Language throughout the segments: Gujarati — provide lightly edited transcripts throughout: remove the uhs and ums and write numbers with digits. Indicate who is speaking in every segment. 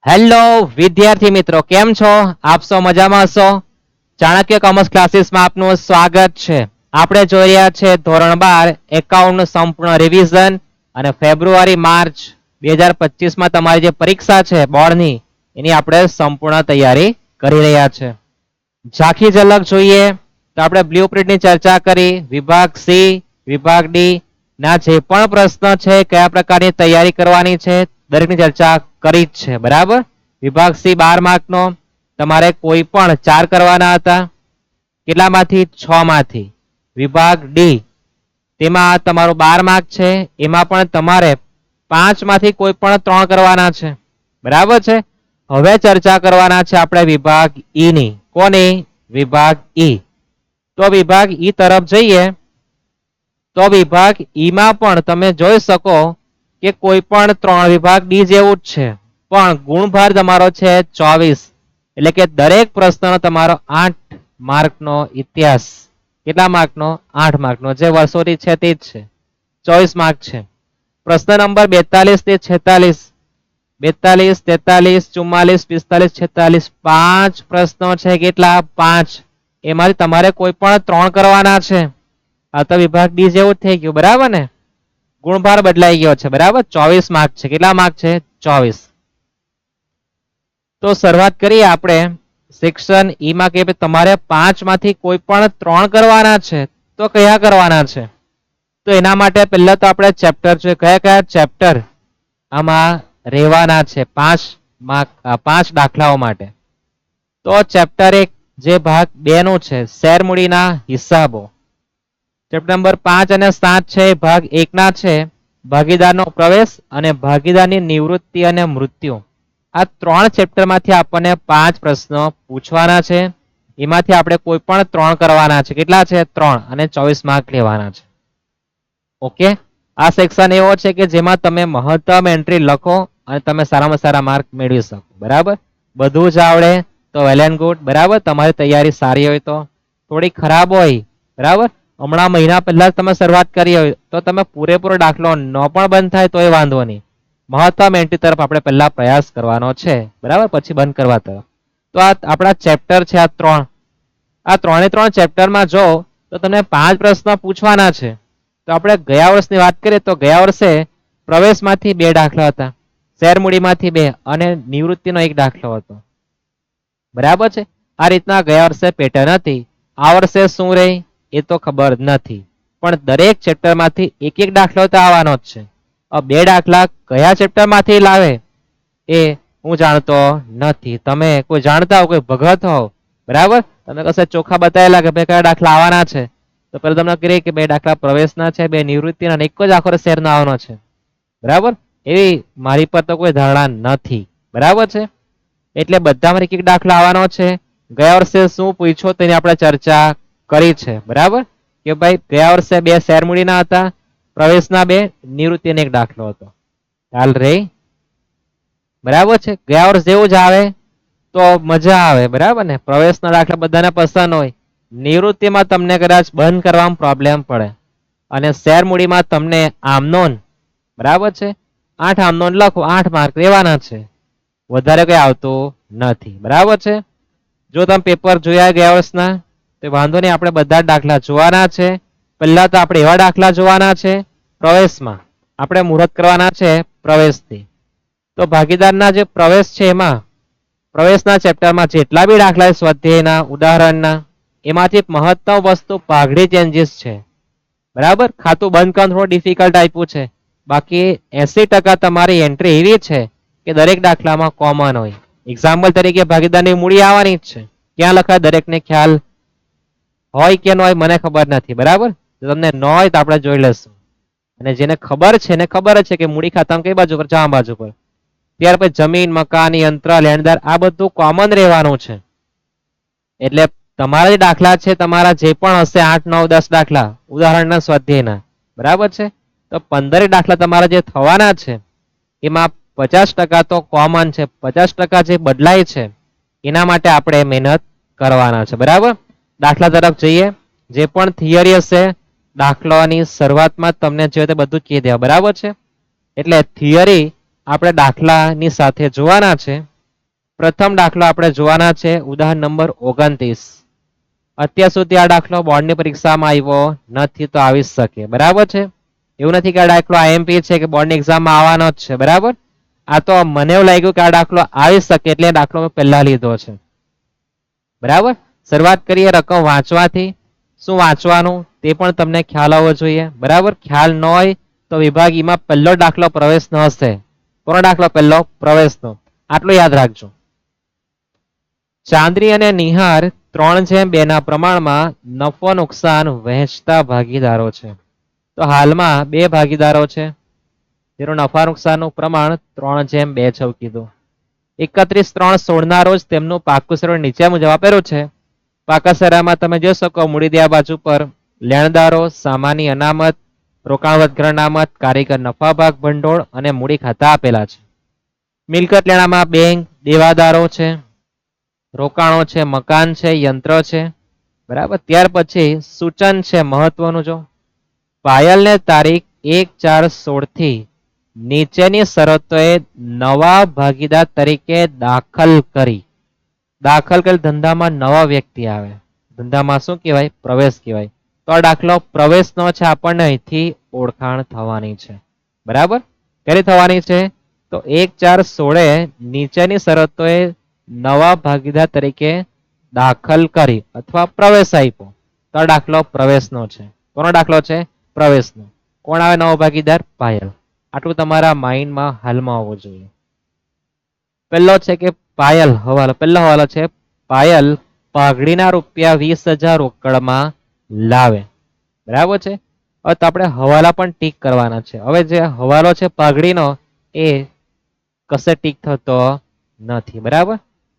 Speaker 1: હેલો વિદ્યાર્થી મિત્રો, કેમ છો? આપ સૌ મજામાં હશો? ચાણક્ય કોમર્સ ક્લાસીસમાં આપનું સ્વાગત છે. આપણે જોઈ રહ્યા છે ધોરણ 12 એકાઉન્ટનું સંપૂર્ણ રિવિઝન અને ફેબ્રુઆરી માર્ચ 2025 માં તમારી જે પરીક્ષા છે બોર્ડની, એની આપણે સંપૂર્ણ તૈયારી કરી રહ્યા છે. ઝાંખી ઝલક જોઈએ તો આપણે બ્લુપ્રિન્ટની ચર્ચા કરી. વિભાગ સી, વિભાગ ડી ના જે પણ પ્રશ્ન છે, કયા પ્રકારની તૈયારી કરવાની છે, દરેકની ચર્ચા કરી જ છે. બરાબર. વિભાગ સી 12 માર્કનો, તમારે કોઈ પણ 4 કરવાના હતા. કેટલામાંથી? 6 માંથી. વિભાગ ડી, તેમાં તમારો 12 માર્ક છે, એમાં પણ તમારે 5 માંથી કોઈ પણ 3 કરવાના છે. બરાબર છે. હવે ચર્ચા કરવાના છે આપણે વિભાગ ઈ ની. કોની? વિભાગ ઈ. તો વિભાગ ઈ તરફ જઈએ તો વિભાગ ઈ માં પણ તમે જોઈ શકો કે કોઈ પણ 3 વિભાગ ડી જેવું જ છે, પણ ગુણભાર તમારો છે 24. એટલે કે દરેક પ્રશ્નનો તમારો 8 માર્કનો ઇતિહાસ. કેટલા માર્કનો? 8 માર્કનો, જે વર્ષોથી છે તે જ છે. 24 માર્ક છે. પ્રશ્ન નંબર 42 થી 46, 42, 43, 44, 45, 46, 5 પ્રશ્નો છે. કેટલા? 5. એમાંથી તમારે કોઈ પણ 3 કરવાના છે. આ તો વિભાગ ડી જેવું થઈ ગયું. બરાબર ને? ગુણભાર બદલાઈ ગયો છે. બરાબર. 24 માર્ક છે. કેટલા માર્ક છે? 24. તો શરૂઆત કરીએ આપણે સેક્શન ઈ માં કે તમારે 5 માંથી કોઈ પણ 3 કરવાના છે. તો કયા કરવાના છે? તો એના માટે પહેલા તો આપણે ચેપ્ટર છે, કયા કયા ચેપ્ટર આમાં રહેવાના છે 5 દાખલાઓ માટે. તો ચેપ્ટર 1 જે ભાગ 2 નું છે, શેર મૂડીના હિસાબો. ચેપ્ટર નંબર 5 અને 7 છે ભાગ 1 ના છે, ભાગીદારનો પ્રવેશ અને ભાગીદારની નિવૃત્તિ અને મૃત્યુ. આ 3 ચેપ્ટરમાંથી આપણને 5 પ્રશ્નો પૂછવાના છે. એમાંથી આપણે કોઈ પણ 3 કરવાના છે. કેટલા છે? 3, અને 24 માર્ક લેવાના છે. ઓકે. આ સેક્શન એવો છે કે જેમાં તમે મહત્તમ એન્ટ્રી લખો અને તમે સારામાં સારા માર્ક મેળવી શકો. બરાબર. બધું જ આવડે તો વેલ એન્ડ ગુડ. બરાબર. તમારી તૈયારી સારી હોય તો. થોડી ખરાબ હોય, બરાબર, હમણાં મહિના પહેલા તમે શરૂઆત કરી હોય તો તમે પૂરેપૂરો દાખલો ન પણ બંધ થાય તો એ વાંધો નહીં. મહત્તમ એન્ટ્રી તરફ આપણે પહેલા પ્રયાસ કરવાનો છે. બરાબર. પછી બંધ કરવા તરફ. તો આ આપણા ચેપ્ટર છે આ 3. આ 3 ચેપ્ટરમાં જો તો તમને 5 પ્રશ્ન પૂછવાના છે. તો આપણે ગયા વર્ષની વાત કરીએ તો ગયા વર્ષે પ્રવેશમાંથી 2 દાખલા હતા, શેર મૂડીમાંથી 2 અને નિવૃત્તિનો 1 દાખલો હતો. બરાબર છે. આ રીતના ગયા વર્ષે પેટર્ન હતી. આ વર્ષે શું રહી એ તો ખબર નથી, પણ દરેક ચેપ્ટરમાંથી 1 દાખલો તો આવવાનો જ છે. 2 દાખલા કયા ચેપ્ટરમાંથી લાવે એ હું જાણતો નથી. તમે કોઈ જાણતા હો, કોઈ ભગત હો, બરાબર, તમે કશે ચોખા બતાવેલા કે ભાઈ કયા દાખલા આવવાના છે, તો પેલા તમને કહે કે 2 દાખલા પ્રવેશના છે, 2 નિવૃત્તિના, અને 1 જ આખો શેરનો આવવાનો છે. બરાબર. એવી મારી પર તો કોઈ ધારણા નથી. બરાબર છે. એટલે બધામાં 1 દાખલા આવવાનો છે. ગયા વર્ષે શું પૂછ્યો તેની આપણે ચર્ચા કરી છે. બરાબર. કે ભાઈ ગયા વર્ષે 2 શેર મૂડીના હતા, પ્રવેશના 2, નિવૃત્તિનો 1 દાખલો હતો. ખ્યાલ રે? બરાબર છે. ગયા વર્ષ જેવું જ આવે તો મજા આવે. બરાબર ને? પ્રવેશના દાખલા બધાને પસંદ હોય. નિવૃત્તિમાં તમને કદાચ બંધ કરવામાં પ્રોબ્લેમ પડે, અને શેર મૂડીમાં તમને આમનોન, બરાબર છે, 8 આમનોન લખો, 8 માર્ક લેવાના છે. વધારે કઈ આવતું નથી. બરાબર છે. જો તમે પેપર જોયા ગયા વર્ષના તો વાંધો નહીં, આપણે બધા જ દાખલા જોવાના છે. પહેલા તો આપણે એવા દાખલા જોવાના છે પ્રવેશમાં, આપણે મુહૂર્ત કરવાના છે પ્રવેશથી. તો ભાગીદારના જે પ્રવેશ છે એમાં પ્રવેશના ચેપ્ટરમાં જેટલા બી દાખલા સ્વાધ્યાયના, ઉદાહરણના, એમાંથી મહત્તમ વસ્તુ પાઘડી ચેન્જીસ છે. બરાબર. ખાતું બંધ કરવાનું થોડું ડિફિકલ્ટ આપ્યું છે, બાકી 80% તમારી એન્ટ્રી એવી છે કે દરેક દાખલામાં કોમન હોય. એક્ઝામ્પલ તરીકે ભાગીદારની મૂડી આવવાની જ છે. ક્યાં લખાય દરેકને ખ્યાલ હોય કે ન હોય મને ખબર નથી. બરાબર. જો તમને ન હોય તો આપણે જોઈ લેશું, અને જેને ખબર છે એને ખબર જ છે કે મૂડી ખાતામાં કઈ બાજુ પર? જમા બાજુ પર. ત્યાર પછી જમીન, મકાન, યંત્ર, લેણદાર, આ બધું કોમન રહેવાનું છે. એટલે તમારા જે દાખલા છે, તમારા જે પણ હશે 8, 9, 10 દાખલા ઉદાહરણના, સ્વાધ્યાયના, બરાબર છે, તો 15 દાખલા તમારા જે થવાના છે એમાં 50% તો કોમન છે. 50% જે બદલાય છે એના માટે આપણે મહેનત કરવાના છે. બરાબર. દાખલા તરફ જઈએ. જે પણ થિયરી હશે દાખલાની શરૂઆતમાં તમને જોઈએ તો બધું કહી દેવા. બરાબર છે. એટલે થિયરી આપણે દાખલાની સાથે જોવાના છે. પ્રથમ દાખલો આપણે જોવાના છે ઉદાહરણ નંબર 29. અત્યાર સુધી આ દાખલો બોર્ડની પરીક્ષામાં આવ્યો નથી તો આવી શકે, બરાબર છે. એવું નથી કે આ દાખલો આઈએમપી છે કે બોર્ડની એક્ઝામમાં આવવાનો જ છે, બરાબર. આ તો મને એવું લાગ્યું કે આ દાખલો આવી શકે એટલે દાખલો મેં પહેલા લીધો છે, બરાબર. શરૂઆત કરીએ રકમ વાંચવાથી. શું વાંચવાનું તે પણ તમને ખ્યાલ આવવો જોઈએ, બરાબર. ખ્યાલ ન હોય તો વિભાગ ઈમાં પહેલો દાખલો પ્રવેશનો હશે. કોનો દાખલો? પહેલો પ્રવેશનો. આટલું યાદ રાખજો. ચાંદ્રી અને નિહાર 3:2 ના પ્રમાણમાં નફો નુકસાન વહેંચતા ભાગીદારો છે. તો હાલમાં બે ભાગીદારો છે જેનું નફા નુકસાનનું પ્રમાણ 3:2 છે કીધું. 31/3/16 ના રોજ તેમનું પાકું સરળ નીચે મુજબ આપેલું છે. પાકા સરામાં તમે જોઈ શકો મૂડીદિયા બાજુ પર લેણદારો, સામાન્ય અનામત, રોકાણ વધઘટ અનામત, કારીગર નફા ભાગ ભંડોળ અને મૂડી ખાતા આપેલા છે. મિલકત લેણામાં બેંક, દેવાદારો છે, રોકાણો છે, મકાન છે, યંત્ર છે, બરાબર. ત્યાર પછી સૂચન છે મહત્વનું. જો પાયલને તારીખ 1/4/16 થી નીચેની શરતોએ નવા ભાગીદાર તરીકે દાખલ કરી ધંધામાં નવા વ્યક્તિ આવે, ધંધામાં શું કહેવાય? પ્રવેશ કહેવાય. તો આ દાખલો પ્રવેશનો છે, આપણને અહીંથી ઓળખાણ થવાની છે, બરાબર. ક્યારે થવાની છે? તો 1/4/16 નીચેની શરતોએ નવા ભાગીદાર તરીકે દાખલ કરી અથવા પ્રવેશ આપ્યો તો આ દાખલો પ્રવેશનો છે. કોનો દાખલો છે? પ્રવેશનો. કોણ આવે નવો ભાગીદાર? પાયલ. આટલું તમારા માઇન્ડમાં હાલમાં હોવું જોઈએ. પહેલો છે કે પાયલ હવાલો, પહેલો હવાલો છે પાયલ પાઘડીના ₹20,000 રોકડમાં લાવે, બરાબર છે. હવે તો આપણે હવાલા પણ ટીક કરવાના છે. હવે જે હવાલો છે પાઘડીનો એ કશે ટીક થતો નથી, બરાબર.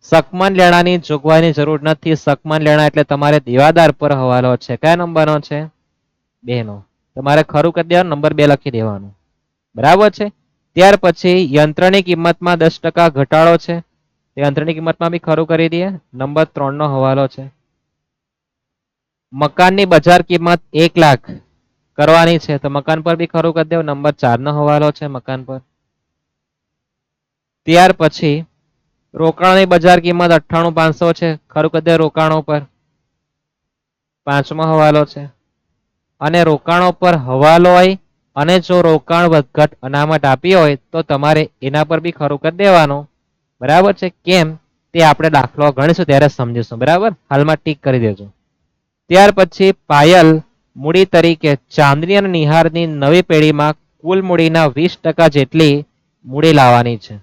Speaker 1: સકમન લેણાની જોગવાઈની જરૂર નથી. સકમન લેણા એટલે તમારે દેવાદાર પર હવાલો છે. કયા નંબરનો છે? 2 નો. તમારે ખરું કરી દેવાનું, નંબર 2 લખી દેવાનું, બરાબર છે. ત્યાર પછી યંત્રની કિંમતમાં 10% ઘટાડો છે. યંત્રની કિંમતમાં બી ખરું કરી દઈએ, નંબર 3 નો હવાલો છે. મકાનની બજાર કિંમત 1 લાખ કરવાની છે તો મકાન પર બી ખરું કરી દેવું, નંબર 4 નો હવાલો છે મકાન પર. ત્યાર પછી રોકાણની બજાર કિંમત 98,500 છે, ખરું કરી દે રોકાણો પર, 5મો હવાલો છે. અને રોકાણો પર હવાલો હોય અને જો રોકાણ વધઘટ અનામત આપી હોય તો તમારે એના પર બી ખરું કરી દેવાનું, બરાબર છે. કેમ તે આપણે દાખલો ગણીશું ત્યારે સમજીશું, બરાબર. હાલમાં ટીક કરી દેજો. ત્યાર પછી પાયલ મૂડી તરીકે ચાંદની અને નિહારની નવી પેઢીમાં કુલ મૂડીના 20% જેટલી મૂડી લાવવાની છે,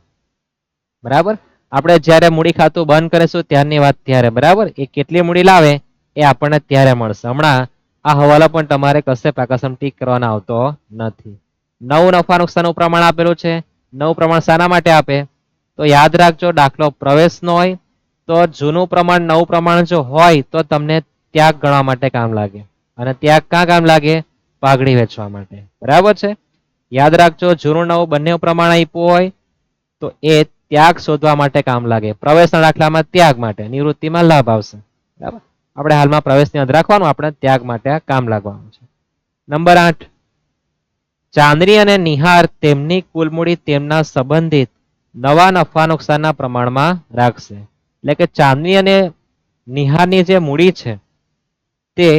Speaker 1: બરાબર. આપણે જ્યારે મૂડી ખાતું બંધ કરીશું ત્યારની વાત ત્યારે, બરાબર. એ કેટલી મૂડી લાવે એ આપણને ત્યારે મળશે. હમણાં આ હવાલો પણ તમારે કશે પાકાસમ ટીક કરવાનો આવતો નથી. નવું નફા નુકસાનનું પ્રમાણ આપેલું છે. નવું પ્રમાણ શાના માટે આપે? તો યાદ રાખજો દાખલો પ્રવેશનો હોય તો જૂનું પ્રમાણ નવું પ્રમાણ જો હોય તો તમને ત્યાગ ગણવા માટે કામ લાગે. અને ત્યાગ ક્યાં કામ લાગે? પાઘડી વેચવા માટે, બરાબર છે. યાદ રાખજો જૂનું નવું બંને પ્રમાણ આપ્યું હોય તો એ ત્યાગ શોધવા માટે કામ લાગે. પ્રવેશના દાખલામાં ત્યાગ માટે, નિવૃત્તિમાં લાભ આવશે, બરાબર. આપણે હાલમાં પ્રવેશને યાદ રાખવાનું, આપણે ત્યાગ માટે કામ લાગવાનું છે. નંબર 8 ચાંદની અને નિહાર તેમની કુલ મૂડી તેમના સંબંધિત નવા નફા નુકસાનના પ્રમાણમાં રાખશે. એટલે કે ચાંદની અને નિહારની જે મૂડી છે તે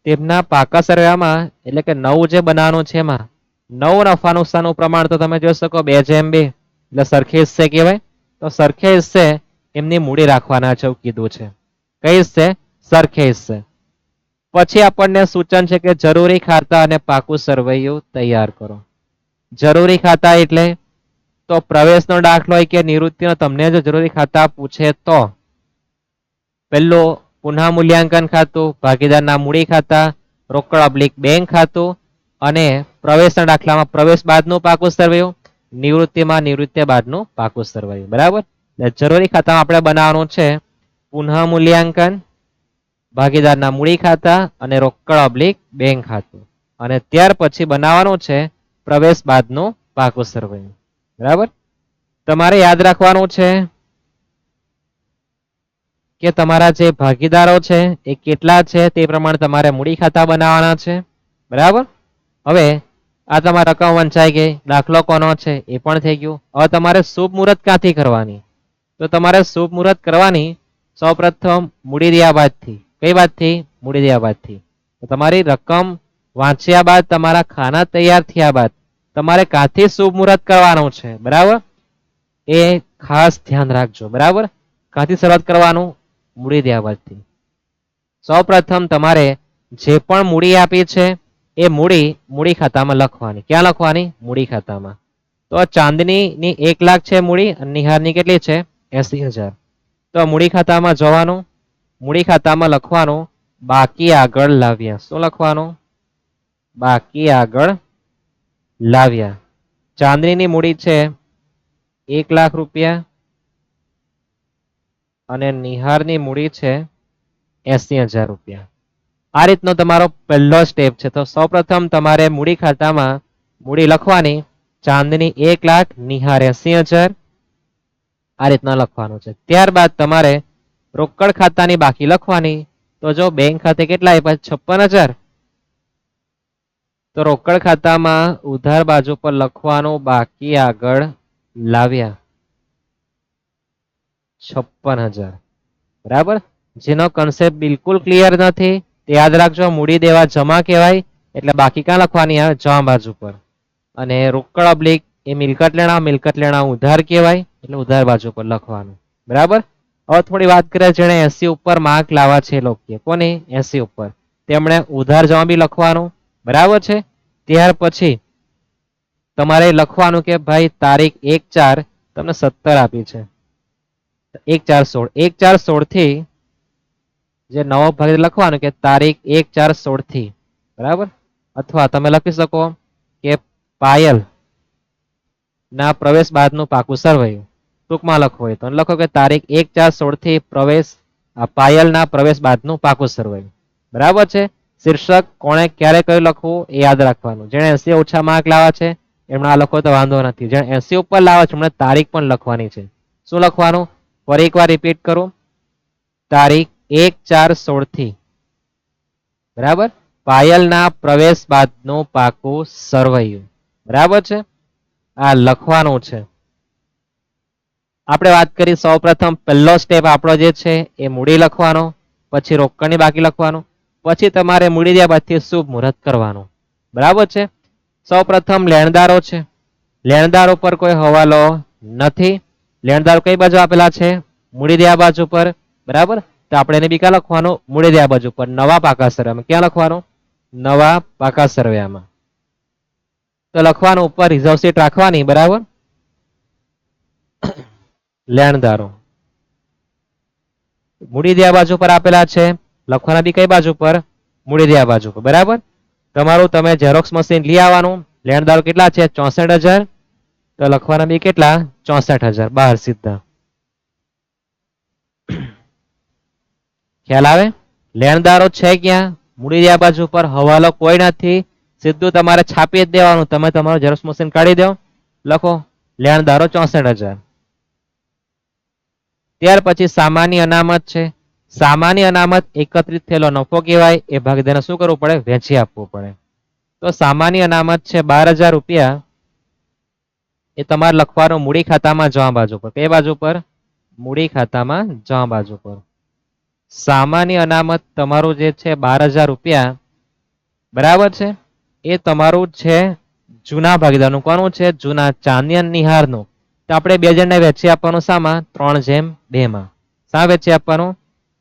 Speaker 1: તેમના પાકા સરવાળામાં એટલે કે નવું જે બનાવવાનું છે એમાં નવું નફા નુકસાનનું પ્રમાણ તો તમે જોઈ શકો 2:2 એટલે સરખે હિસ્સે કહેવાય. તો સરખે હિસ્સે એમની મૂડી રાખવાના છે એવું કીધું છે. કઈ હિસ્સે? સરખે હિસ્સે. પછી આપણને સૂચન છે કે જરૂરી ખાતા અને પાકું સરવૈયું તૈયાર કરો. જરૂરી ખાતા એટલે તો પ્રવેશનો દાખલો હોય કે નિવૃત્તિનો તમને જો જરૂરી ખાતા પૂછે તો પહેલો પુનઃ મૂલ્યાંકન ખાતું, ભાગીદારના મૂડી ખાતા, રોકડ / બેંક ખાતું અને પ્રવેશના દાખલામાં પ્રવેશ બાદનું પાકું સરવૈયું, નિવૃત્તિમાં નિવૃત્તિ બાદનું પાકું સરવૈયું, બરાબર. જરૂરી ખાતામાં આપણે બનાવવાનું છે પુનઃ મૂલ્યાંકન, ભાગીદારના મૂડી ખાતા અને રોકડ / બેંક ખાતું. અને ત્યાર પછી બનાવવાનું છે પ્રવેશ બાદનું પાકું સરવૈયું, બરાબર. તમારે યાદ રાખવાનું છે કે તમારા જે ભાગીદારો છે એ કેટલા છે તે પ્રમાણે તમારે મૂડી ખાતા બનાવવાના છે, બરાબર. હવે આ તમારી રકમ વંચાઈ ગઈ. દાખલો કોનો છે એ પણ થઈ ગયું. હવે તમારે શુભ મુહૂર્ત ક્યાંથી કરવાની? તો તો તમારે શુભ મુહૂર્ત કરવાની સૌપ્રથમ મૂડી રહ્યા બાદથી. કઈ બાદથી? મૂડી રહ્યા બાદથી. તો તમારી રકમ વાંચ્યા બાદ, તમારા ખાના તૈયાર થયા બાદ તમારે કાથી શુભ મુહૂર્ત કરવાનું છે, બરાબર? એ ખાસ ધ્યાન રાખજો, બરાબર? કાથી શરૂઆત કરવાનું? મૂડી રહ્યા બાદથી. સૌપ્રથમ તમારે જે પણ મૂડી આપી છે એ મૂડી ખાતામાં લખવાની. ક્યાં લખવાની? મૂડી ખાતામાં. તો ચાંદની 1 લાખ છે મૂડી, અને નિહારની કેટલી છે? 80,000. તો મૂડી ખાતામાં જવાનું, મૂડી ખાતામાં લખવાનું બાકી આગળ લાવ્યા. શું લખવાનું? બાકી આગળ લાવ્યા. ચાંદનીની મૂડી છે 1 લાખ રૂપિયા અને નિહારની મૂડી છે 80,000 રૂપિયા. આ રીતનો તમારો પહેલો સ્ટેપ છે. તો સૌપ્રથમ તમારે મૂડી ખાતામાં મૂડી લખવાની, ચાંદની 1 લાખ, નિહાર 80,000. આ રીતના લખવાનું છે. ત્યારબાદ તમારે રોકડ ખાતાની બાકી લખવાની. તો જો બેંક ખાતે કેટલા આપ્યા? 56,000. તો રોકડ ખાતામાં ઉધાર બાજુ પર લખવાનું બાકી આગળ લાવ્યા 56,000. બરાબર? જેનો કન્સેપ્ટ બિલકુલ ક્લિયર નથી તે યાદ રાખજો. મૂડી દેવા જમા કહેવાય, એટલે બાકી ક્યાં લખવાની આવે? જમા બાજુ પર. અને રોકડ ઓબ્લિક એ મિલકત લેણા ઉધાર કહેવાય, એટલે ઉધાર બાજુ પર લખવાનું. બરાબર? હવે થોડી વાત કરીએ જેને 80 ઉપર માર્ક લાવવા છે લોકો. કોની? 80 ઉપર. તેમણે ઉધાર જમા બી લખવાનું. બરાબર છે? ત્યાર પછી તમારે લખવાનું કે ભાઈ તારીખ 1/4 તમને 70 આપી છે. 1/4/16. 1/4/16 થી જે નવો ભાગ લખવાનું કે તારીખ 1/4/16 થી. બરાબર? અથવા તમે લખી શકો કે પાયલ ના પ્રવેશ બાદનું પાકું સરવૈયું. ટૂંકમાં લખો હોય તો લખો કે તારીખ 1/4/16 થી પાયલના પ્રવેશ બાદનું પાકું સરવૈયું. બરાબર છે? શીર્ષક કોણે ક્યારે કયું લખવું એ યાદ રાખવાનું. જેને 80 ઓછા માર્ક લાવવા છે એમણે આ લખો તો વાંધો નથી. જેને 80 ઉપર લાવવા છે એમણે તારીખ પણ લખવાની છે. શું લખવાનું? ફરી એકવાર રિપીટ કરું. તારીખ 1/4/16 થી. બરાબર? પાયલના પ્રવેશ બાદનું પાકું સરવૈયું. બરાબર છે? આ લખવાનું છે. આપણે વાત કરી સૌપ્રથમ પહેલો સ્ટેપ આપણો જે છે એ મૂડી લખવાનો, પછી રોકડની બાકી લખવાનું, પછી તમારે મૂડી દ્યા બાદથી શુભ મુહૂર્ત કરવાનું. બરાબર છે? સૌપ્રથમ લેણદારો છે. લેણદારો પર કોઈ હવાલો નથી. લેણદારો કઈ બાજુ આપેલા છે? મૂડી દ્યા બાજુ પર. બરાબર? તો આપણે એને બી ક્યાં લખવાનું? મૂડી દ્યા બાજુ પર, નવા પાકા સરવૈયામાં. ક્યાં લખવાનું? નવા પાકા સરવૈયામાં. તો લખવાનું ઉપર રિઝર્વ સીટ રાખવાની. બરાબર? લેણદારો મૂડી દ્યા બાજુ પર આપેલા છે, લખવાના બી કઈ બાજુ પર? મૂડી દ્યા બાજુ પર. બરાબર? તમારું તમે ઝેરોક્સ મશીન લઈ આવવાનું. લેણદારો કેટલા છે? 64,000. તો લખવાના બી કેટલા? 64,000 બહાર સીધા. ખ્યાલ આવે? લેણદારો છે ક્યાં? મૂડી દ્યા બાજુ પર. હવાલો કોઈ નથી. સીધું તમારે છાપી જ દેવાનું. તમે તમારું ઝેરોક્સ મશીન કાઢી દો, લખો લેણદારો 64,000. ત્યાર પછી સામાન્ય અનામત છે. સામાન્ય અનામત એકત્રિત થયેલો નફો કહેવાય. એ ભાગ તેને શું કરવું પડે? વેચી આપવું પડે. તો સામાન્ય અનામત છે 12,000 રૂપિયા. એ તમારે લખવાનું મૂડી ખાતામાં જમા બાજુ પર. કઈ બાજુ પર? મૂડી ખાતામાં જમા બાજુ પર. સામાન્ય અનામત તમારું જે છે 12,000 રૂપિયા. બરાબર છે? એ તમારું છે જૂના ભાગીદારનું. કોનું છે? જૂના ચાંદની અને નિહારનું. તો આપણે બે જણને વેચી આપવાનું શામાં? 3/2 માં. શા વેચી આપવાનું?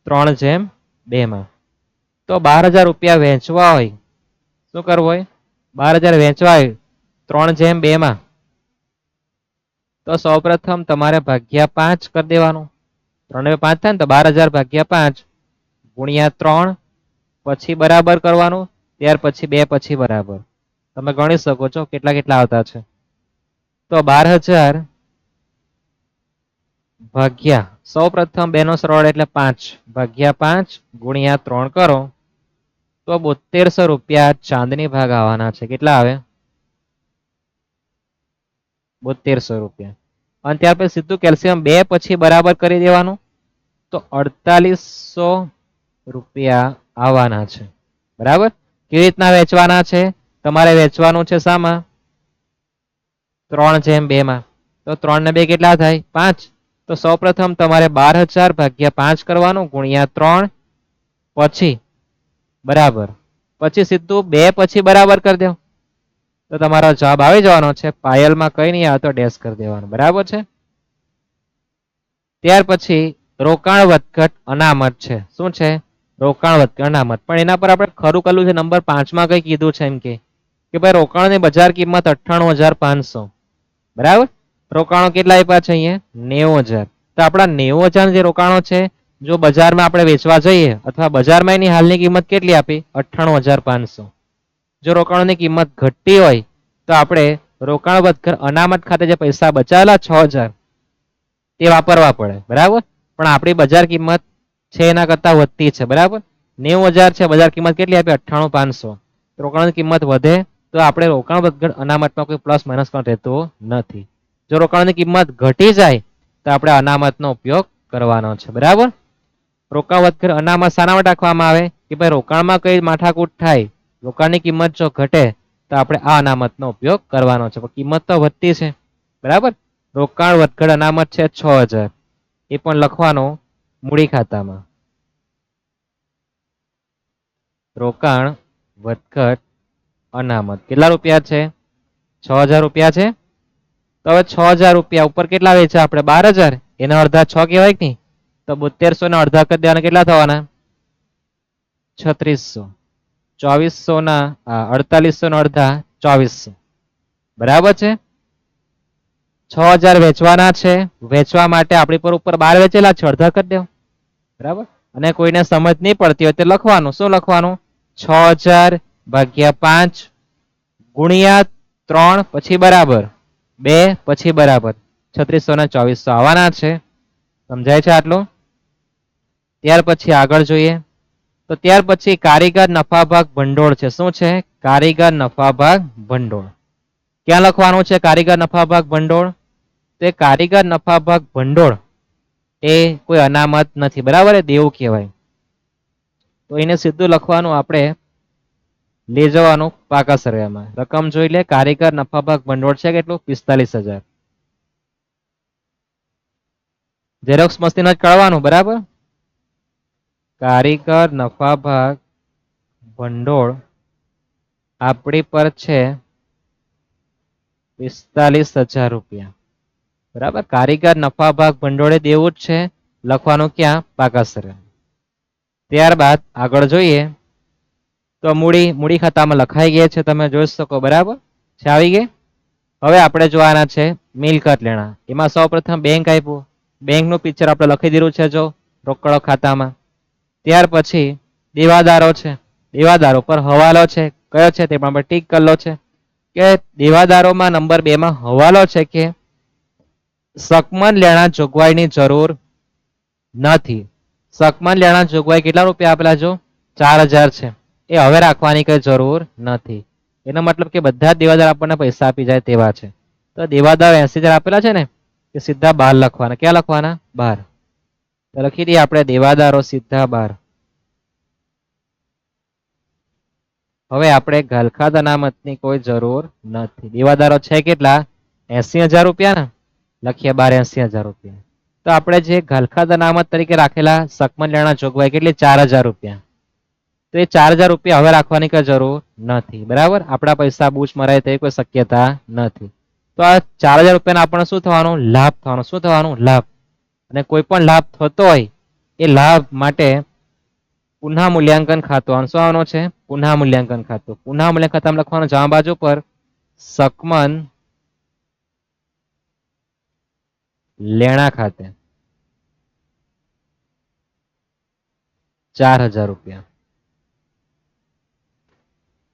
Speaker 1: 3/2 માં. તો 12,000 રૂપિયા વેચવા હોય, શું કરવું હોય? 12,000 વેચવા હોય 3/2 માં. તો સૌપ્રથમ તમારે ભાગ્યા 5 કરી દેવાનું. 3/5 થાય ને તો 12,000 ભાગ્યા 5 ગુણ્યા 3, પછી બરાબર કરવાનું. ત્યાર પછી 2 પછી બરાબર. તમે ગણી શકો છો કેટલા કેટલા આવતા છે. તો 12,000 ભાગ્યા સૌપ્રથમ 2 નો સરવાળો એટલે 5 ભાગ્યા 5 ગુણ્યા 3 કરો તો 7200 રૂપિયા ચાંદની ભાગ આવવાના છે. કેટલા આવે? 7200 રૂપિયા. અને ત્યાર પછી સીધું કેલ્શિયમ 2 પછી બરાબર કરી દેવાનું. તો 4800 રૂપિયા આવવાના છે. બરાબર? કેવી રીતના વેચવાના છે? તમારે વેચવાનું છે શામાં? 3/2 માં. તો 3 ને 2 કેટલા થાય? 5. તો સૌપ્રથમ તમારે 12,000 ભાગ્યા 5 કરવાનું ગુણ્યા 3 પછી બરાબર, પછી સીધું 2 પછી બરાબર કરી દો તો તમારો જવાબ આવી જવાનો છે. પાયલમાં કઈ નહીં આવે તો ડેશ કરી દેવાનું. બરાબર છે. ત્યાર પછી રોકાણ વધઘટ અનામત છે. શું છે? રોકાણ વધઘટ અનામત. પણ એના પર આપણે ખરું કરેલું છે. નંબર 5 માં કઈ કીધું છે એમ કે ભાઈ રોકાણની બજાર કિંમત 98,500. બરાબર. રોકાણો કેટલા આપ્યા છે અહીંયા? 90,000. તો આપણા 90,000 જે રોકાણો છે જો બજારમાં આપણે વેચવા જઈએ અથવા બજારમાં એની હાલની કિંમત કેટલી આપી? 98,500. જો રોકાણોની કિંમત ઘટતી હોય તો આપણે રોકાણ વધઘટ અનામત ખાતે જે પૈસા બચાવેલા 6,000 તે વાપરવા પડે. બરાબર. પણ આપણી બજાર કિંમત છે એના કરતા વધતી છે. બરાબર. 90,000 છે, બજાર કિંમત કેટલી આપી? 98,500. રોકાણની કિંમત વધે તો આપણે રોકાણ વધઘટ અનામતમાં કોઈ પ્લસ માઇનસ પણ રહેતું નથી. જો રોકાણની કિંમત ઘટી જાય તો આપણે અનામતનો ઉપયોગ કરવાનો છે. બરાબર. રોકાણ વધઘટ અનામત શાના માટે રાખવામાં આવે કે ભાઈ રોકાણમાં કઈ માથાકૂટ થાય, રોકાણની કિંમત જો ઘટે તો આપણે આ અનામતનો ઉપયોગ કરવાનો છે. પણ કિંમત તો વધતી છે. બરાબર. રોકાણ વધઘટ અનામત છે 6,000. એ પણ લખવાનો મૂડી ખાતામાં. રોકાણ વધઘટ અનામત કેટલા રૂપિયા છે? 6,000 રૂપિયા છે. તો હવે 6,000 રૂપિયા ઉપર કેટલા વેચ્યા આપણે? 12,000. એના અડધા 6 કહેવાય કે નહીં? તો 7200 ના અડધા કરી દેવાના કેટલા થવાના? 3600. 2400 ના 4800 ના અડધા 2400. બરાબર છે. 6,000 વેચવાના છે. વેચવા માટે આપણી પર ઉપર 12 વેચેલા છે, અડધા કરી દેવ. બરાબર. અને કોઈને સમજ નહીં પડતી હોય તો લખવાનું. શું લખવાનું? 6,000 ભાગ્યા 5 ગુણ્યા 3 પછી બરાબર 2 પછી બરાબર 3600 ના 2400 આવવાના છે. સમજાય છે આટલું? ત્યાર પછી આગળ જોઈએ તો ત્યાર પછી કારીગર નફા ભાગ ભંડોળ છે. શું છે? કારીગર નફા ભાગ ભંડોળ. ક્યાં લખવાનું છે કારીગર નફા ભાગ ભંડોળ? તે કારીગર નફા ભાગ ભંડોળ એ કોઈ અનામત નથી. બરાબર. એ દેવું કહેવાય. તો એને સીધું લખવાનું, આપણે લઈ જવાનું પાકા સરવાળામાં. રકમ જોઈ લે. કારીગર નફા ભાગ ભંડોળ છે કેટલું? 45,000. ઝેરોક્સ મશીન જ કાઢવાનું. બરાબર. કારીગર નફા ભાગ ભંડોળ આપણી પર છે 45,000 રૂપિયા. બરાબર. કારીગર નફા ભાગ ભંડોળે દેવું જ છે. લખવાનું ક્યાં? પાકા સરવાળા. ત્યારબાદ આગળ જોઈએ તો મૂડી ખાતામાં લખાઈ ગયા છે. તમે જોઈ શકો. બરાબર છે. આવી ગઈ. હવે આપણે જોવાના છે મિલકત લેણા. એમાં સૌપ્રથમ બેંક આપ્યું. બેંકનું પિક્ચર આપણે લખી દીધું છે જો રોકડ ખાતામાં. ત્યાર પછી દેવાદારો છે. દેવાદારો પર હવાલો છે. કયો છે તે પણ આપણે ટીક કરેલો છે કે દેવાદારોમાં નંબર 2 માં હવાલો છે કે શકમન લેણા જોગવાઈની જરૂર નથી. શકમન લેણા જોગવાઈ કેટલા રૂપિયા આપેલા? જો 4,000 છે. એ હવે રાખવાની કઈ જરૂર નથી. એનો મતલબ કે બધા દેવાદાર આપણને પૈસા આપી જાય તેવા છે. તો દેવાદાર 80,000 આપેલા છે ને એ સીધા 12 લખવાના. ક્યાં લખવાના? 12. તો લખી દઈએ આપણે દેવાદારો સીધા 12. હવે આપણે ઘલખાત અનામતની કોઈ જરૂર નથી. દેવાદારો છે કેટલા? 80,000 રૂપિયા ને. લખીએ 12 80,000 રૂપિયા. તો આપણે જે ઘલખાત અનામત તરીકે રાખેલા શકમન લેણા જોગવાઈ કેટલી? 4,000 રૂપિયા. તો એ 4,000 રૂપિયા હવે રાખવાની કઈ જરૂર નથી. બરાબર. આપણા પૈસા બૂચ મરાય તેવી કોઈ શક્યતા નથી. તો આ 4,000 રૂપિયાના આપણને શું થવાનું? લાભ થવાનો. શું થવાનું? લાભ. અને કોઈ પણ લાભ થતો હોય એ લાભ માટે પુનઃ મૂલ્યાંકન ખાતું. શું આવવાનું છે? પુનઃ મૂલ્યાંકન ખાતું. પુનઃ મૂલ્યાંકન ખાતામાં લખવાનું જમા બાજુ પર શકમન લેણા ખાતે 4,000 રૂપિયા.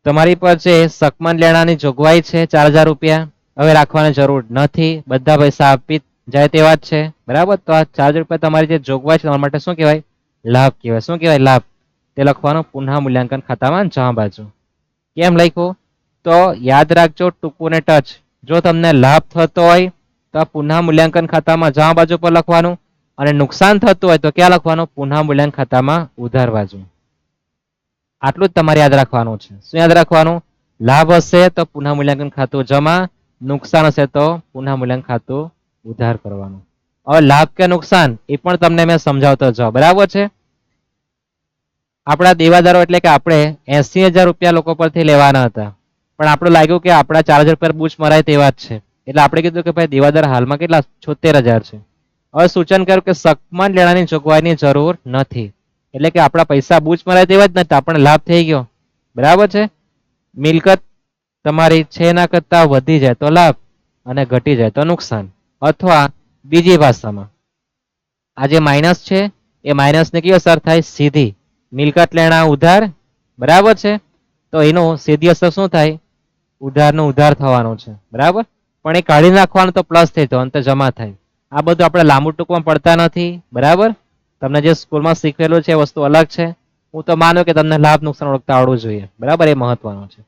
Speaker 1: તમારી પર જે શકમન લેણાની જોગવાઈ છે 4,000 રૂપિયા હવે રાખવાની જરૂર નથી. બધા પૈસા આપી જાય તેવા જ છે. બરાબર. તો આ 4,000 રૂપિયા તમારી જે જોગવાઈ છે તમારા માટે શું કહેવાય? લાભ કહેવાય. શું કહેવાય? લાભ. તે લખવાનું પુનઃ મૂલ્યાંકન ખાતામાં જમા બાજુ. કેમ લખ્યું? તો યાદ રાખજો ટૂંકું ને ટચ. જો તમને લાભ થતો હોય તો પુનઃ મૂલ્યાંકન ખાતામાં જમા બાજુ પર લખવાનું, અને નુકસાન થતું હોય તો ક્યાં લખવાનું? પુનઃ મૂલ્યાંકન ખાતામાં ઉધાર બાજુ. આટલું જ તમારે યાદ રાખવાનું છે. શું યાદ રાખવાનું? લાભ હશે તો પુનઃ મૂલ્યાંકન ખાતું જમા, નુકસાન હશે તો પુનઃ મૂલ્યાંકન ખાતું ઉધાર કરવાનું. હવે લાભ કે નુકસાન એ પણ તમને મેં સમજાવતો જાઉં, બરાબર છે. આપણા દેવાદારો એટલે કે આપણે 80,000 રૂપિયા લોકો પરથી લેવાના હતા, પણ આપણે લાગ્યું કે આપણા 4,000 રૂપિયા બૂચ મરાય તેવા જ છે, એટલે આપણે કીધું કે ભાઈ દેવાદાર હાલમાં કેટલા 76,000 છે. હવે સૂચન કર્યું કે સકમન લેણાની જોગવાઈની જરૂર નથી, એટલે કે આપણા પૈસા બૂચ મરાય તેવા જ નથી, આપણને લાભ થઈ ગયો, બરાબર છે. મિલકત તમારી છે એના કરતા વધી જાય તો લાભ અને ઘટી જાય તો નુકસાન, અથવા બીજી ભાષામાં આ જે માઇનસ છે એ માઇનસ ને કેવી અસર થાય? સીધી. મિલકત લેણા ઉધાર, બરાબર છે, તો એનું સીધી અસર શું થાય? ઉધારનો ઉધાર થવાનો છે, બરાબર. પણ એ કાઢી નાખવાનું તો પ્લસ થઈ તો અંતે જમા થાય. આ બધું આપણે લાંબુ ટૂંકમાં પડતા નથી, બરાબર. તમને જે સ્કૂલમાં શીખવેલું છે એ વસ્તુ અલગ છે. હું તો માનું કે તમને લાભ નુકસાન ઓળખતા આવડવું જોઈએ, બરાબર, એ મહત્વનું છે.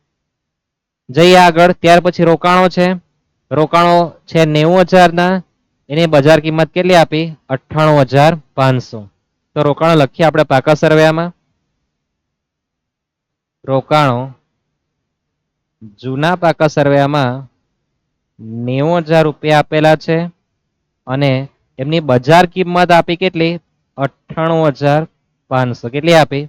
Speaker 1: જઈએ આગળ. ત્યાર પછી રોકાણો છે. રોકાણો છે 90,000 ના, એની બજાર કિંમત કેટલી આપી? 98,500. તો રોકાણો લખીએ આપણે પાકા સરવૈયામાં. રોકાણો જૂના પાકા સરવૈયામાં 90,000 રૂપિયા આપેલા છે અને એમની બજાર કિંમત આપી કેટલી? 98,500. કેટલી આપી?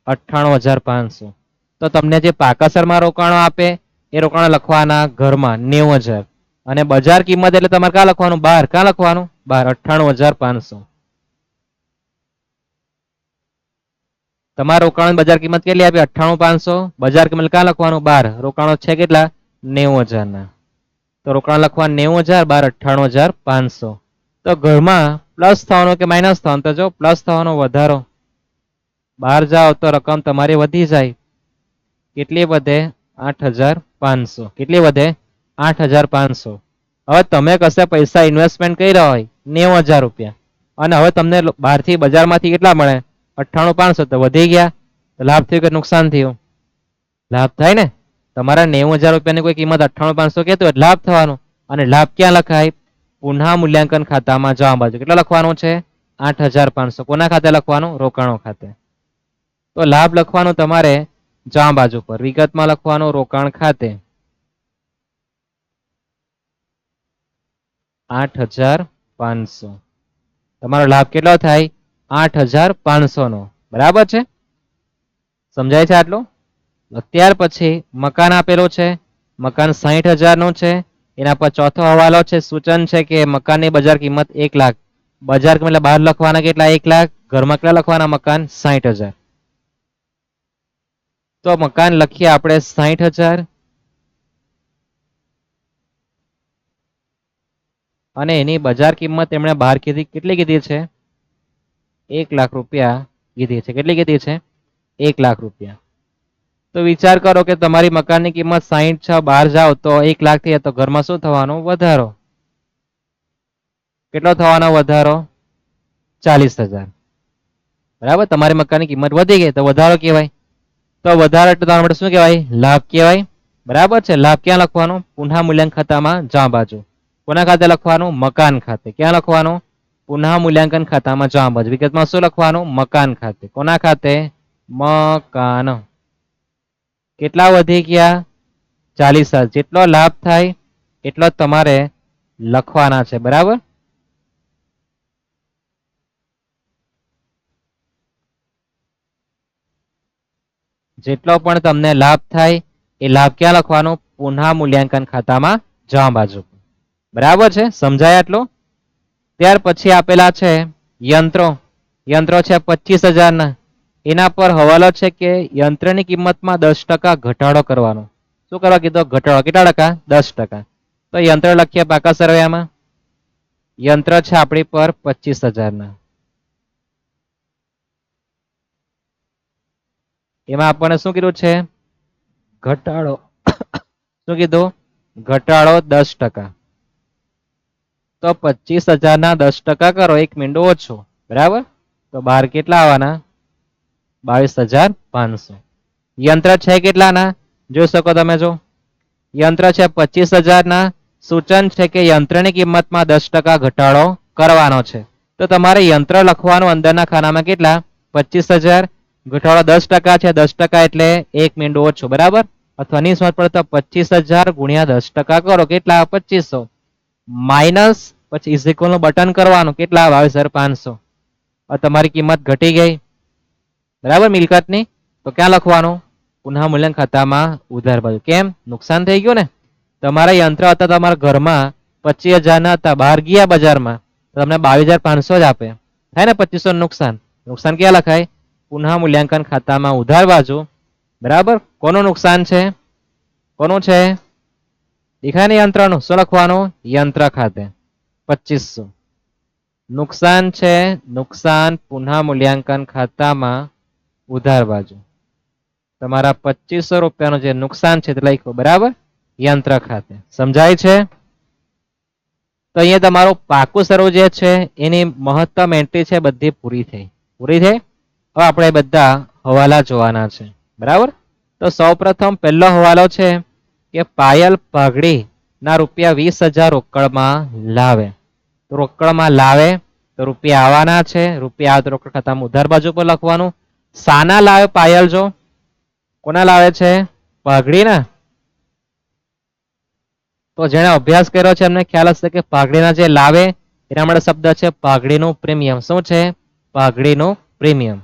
Speaker 1: 98,500. તો તમને જે પાકાસરમાં રોકાણો આપે એ રોકાણો લખવાના ઘરમાં 90,000, અને બજાર કિંમત એટલે તમારે ક્યાં લખવાનું? બહાર. ક્યાં લખવાનું? બહાર. 98,500. તમારા રોકાણ બજાર કિંમત કેટલી આપી? 98,500. બજાર કિંમત ક્યાં લખવાનું? બહાર. રોકાણો છે કેટલા? 90,000 ના. તો રોકાણ લખવા 90,000, બાર 98,500. તો ઘરમાં પ્લસ થવાનો કે માઇનસ થવાનો? તો જો પ્લસ થવાનો, વધારો. બહાર જાઓ તો રકમ તમારી વધી જાય. કેટલી વધે? 8,500. કેટલી વધે? 8,500. હવે તમે કશે પૈસા ઇન્વેસ્ટમેન્ટ કર્યા હોય 90,000 રૂપિયા, અને હવે તમને બહારથી બજારમાંથી કેટલા મળે? 98,500. તો વધી ગયા, લાભ થયું કે નુકસાન થયું? લાભ થાય ને. તમારા 90,000 રૂપિયાની કોઈ કિંમત 98,500 કહેતો હોય લાભ થવાનો. અને લાભ ક્યાં લખાય? પુનઃ મૂલ્યાંકન ખાતામાં જવા બાજુ. કેટલા લખવાનું છે? 8,500. કોના ખાતે લખવાનું? રોકાણો ખાતે. તો લાભ લખવાનું તમારે જવા બાજુ પર, વિગતમાં લખવાનું રોકાણ ખાતે 8,500. તમારો લાભ કેટલો થાય? 8,500 નો, બરાબર છે. સમજાય છે આટલું? ત્યાર પછી મકાન આપેલું છે. મકાન 60,000 નું છે. એના પર ચોથો હવાલો છે, સૂચન છે કે મકાનની બજાર કિંમત 1 લાખ. બજાર કિંમત બહાર લખવાના કેટલા? 1 લાખ. ઘરમાં કેટલા લખવાના? મકાન 60,000. તો મકાન લખીએ આપણે 60,000, અને એની બજાર કિંમત એમણે બહાર કીધી કેટલી કીધી છે? 1 લાખ રૂપિયા કીધી છે. કેટલી કીધી છે? 1 લાખ રૂપિયા. તો વિચાર કરો કે તમારી મકાનની કિંમત 60 છે, બહાર જાઓ તો 1 લાખ થઈ, તો ઘરમાં શું થવાનું? વધારો. કેટલો થવાનો વધારો? 40,000. બરાબર. તમારી મકાનની કિંમત વધી ગઈ તો વધારો કહેવાય. તો વધારો એટલે તમારા માટે શું કહેવાય? લાભ કહેવાય, બરાબર છે. લાભ ક્યાં લખવાનું? પુનઃ મૂલ્યાંકન ખાતામાં જવા બાજુ. કોના ખાતે લખવાનું? મકાન ખાતે. ક્યાં લખવાનું? પુનઃ મૂલ્યાંકન ખાતામાં જવા બાજુ. વિગતમાં શું લખવાનું? મકાન ખાતે. કોના ખાતે? મકાન. કેટલા વધી ગયા? 40,000. જેટલો લાભ થાય એટલો તમારે લખવાના છે, બરાબર. જેટલો પણ તમને લાભ થાય એ લાભ ક્યાં લખવાનો? પુનઃ મૂલ્યાંકન ખાતામાં જવા બાજુ, બરાબર છે. સમજાય આટલું? ત્યાર પછી આપેલા છે યંત્રો. યંત્રો છે 25,000 ના. એના પર હવાલો છે કે યંત્રની કિંમતમાં 10% ઘટાડો કરવાનો. શું કરવા કીધો? ઘટાડો. કેટલા ટકા? 10%. તો યંત્ર લખીએ પાકા સરવૈયામાં. યંત્ર છે આપણી પર 25,000 ના. એમાં આપણને શું કીધું છે? ઘટાડો. શું કીધું? ઘટાડો 10%. તો 25,000 ના 10% કરો, 1 મીંડો ઓછો, બરાબર. તો બહાર કેટલા આવવાના? 22,500. યંત્ર છે કેટલાના? જોઈ શકો તમે. જો યંત્ર છે 25,000 ના. સૂચન છે કે યંત્રની કિંમતમાં 10% ઘટાડો કરવાનો છે. તો તમારે યંત્ર લખવાનું અંદરના ખાનામાં કેટલા? 25,000. ઘટાડો 10% છે. 10% એટલે 1 મીંડો ઓછો, બરાબર. અથવા ની સમજ પડે તો 25,000 ગુણ્યા 10% કરો. કેટલા? 2500. માઇનસ પછી ઇઝ ઇક્વલ નું બટન કરવાનું, કેટલા 22,500. તમારી કિંમત ઘટી ગઈ, બરાબર, મિલકતની. તો ક્યાં લખવાનું? પુનઃ મૂલ્યાંકન ખાતામાં ઉધાર બાજુ. કેમ? નુકસાન થઈ ગયું ને. તમારા યંત્ર હતા તમારા ઘરમાં 25,000 ના હતા, બહાર ગયા બજારમાં તો તમને 22,500 જ આપે, થાય ને 2500 નુકસાન. નુકસાન ક્યાં લખાય? પુનઃ મૂલ્યાંકન ખાતામાં ઉધાર બાજુ, બરાબર. કોનું નુકસાન છે? કોનું છે? દેખાય ને યંત્રનું. શું લખવાનું? યંત્ર ખાતે 2500 નુકસાન છે. નુકસાન પુનઃ મૂલ્યાંકન ખાતામાં ઉધાર બાજુ. તમારા 2500 રૂપિયાનું જે નુકસાન છે તે લખ્યું, બરાબર, યંત્ર ખાતે. સમજાય છે? તો અહીંયા તમારું પાકું સ્વરૂપ જે છે એની મહત્તમ એન્ટ્રી છે બધી પૂરી થઈ. પૂરી થઈ. હવે આપણે બધા હવાલા જોવાના છે, બરાબર. તો સૌપ્રથમ પહેલો હવાલો છે કે પાયલ પાઘડી ના રૂપિયા 20,000 રોકડમાં લાવે. તો રોકડમાં લાવે તો રૂપિયા આવવાના છે. રૂપિયા આવે તો રોકડ ખાતામાં ઉધાર બાજુ પર લખવાનું. સાના લાવે પાયલ? જો કોના લાવે છે? પાઘડી ના. તો જેને અભ્યાસ કર્યો છે એમને ખ્યાલ હશે કે પાઘડીના જે લાવે એના માટે શબ્દ છે પાઘડીનું પ્રીમિયમ. શું છે? પાઘડીનું પ્રીમિયમ.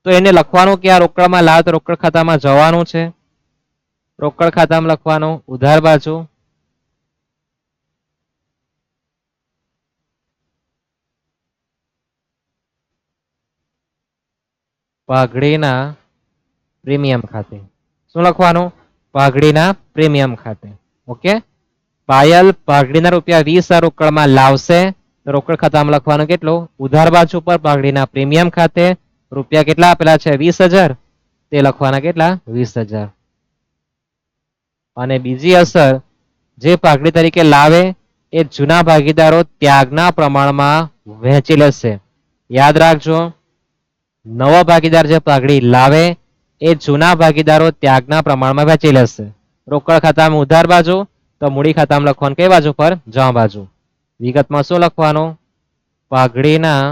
Speaker 1: તો એને લખવાનું કે આ રોકડમાં લાવે તો રોકડ ખાતામાં જવાનું છે. રોકડ ખાતામાં લખવાનું ઉધાર બાજુ. પાઘડીના પ્રીમિયમ ખાતે. શું લખવાનું? પાઘડીના પ્રીમિયમ ખાતે. ઓકે. પાયલ પાઘડીના રૂપિયા 20,000 રોકડમાં લાવશે તો રોકડ ખાતામાં લખવાનું કેટલું? ઉધાર બાજુ પર પાઘડીના પ્રીમિયમ ખાતે રૂપિયા કેટલા આપેલા છે? 20,000. તે લખવાના કેટલા? 20,000. અને બીજી અસર, જે પાઘડી તરીકે લાવે એ જૂના ભાગીદારો ત્યાગના પ્રમાણમાં વહેંચી લેશે. યાદ રાખજો, નવો ભાગીદાર જે પાઘડી લાવે એ જૂના ભાગીદારો ત્યાગના પ્રમાણમાં વહેંચી લેશે. રોકડ ખાતામાં ઉધાર બાજુ, તો મૂડી ખાતામાં લખવાનું કઈ બાજુ પર? જમા બાજુ. વિગતમાં શું લખવાનું? પાઘડીના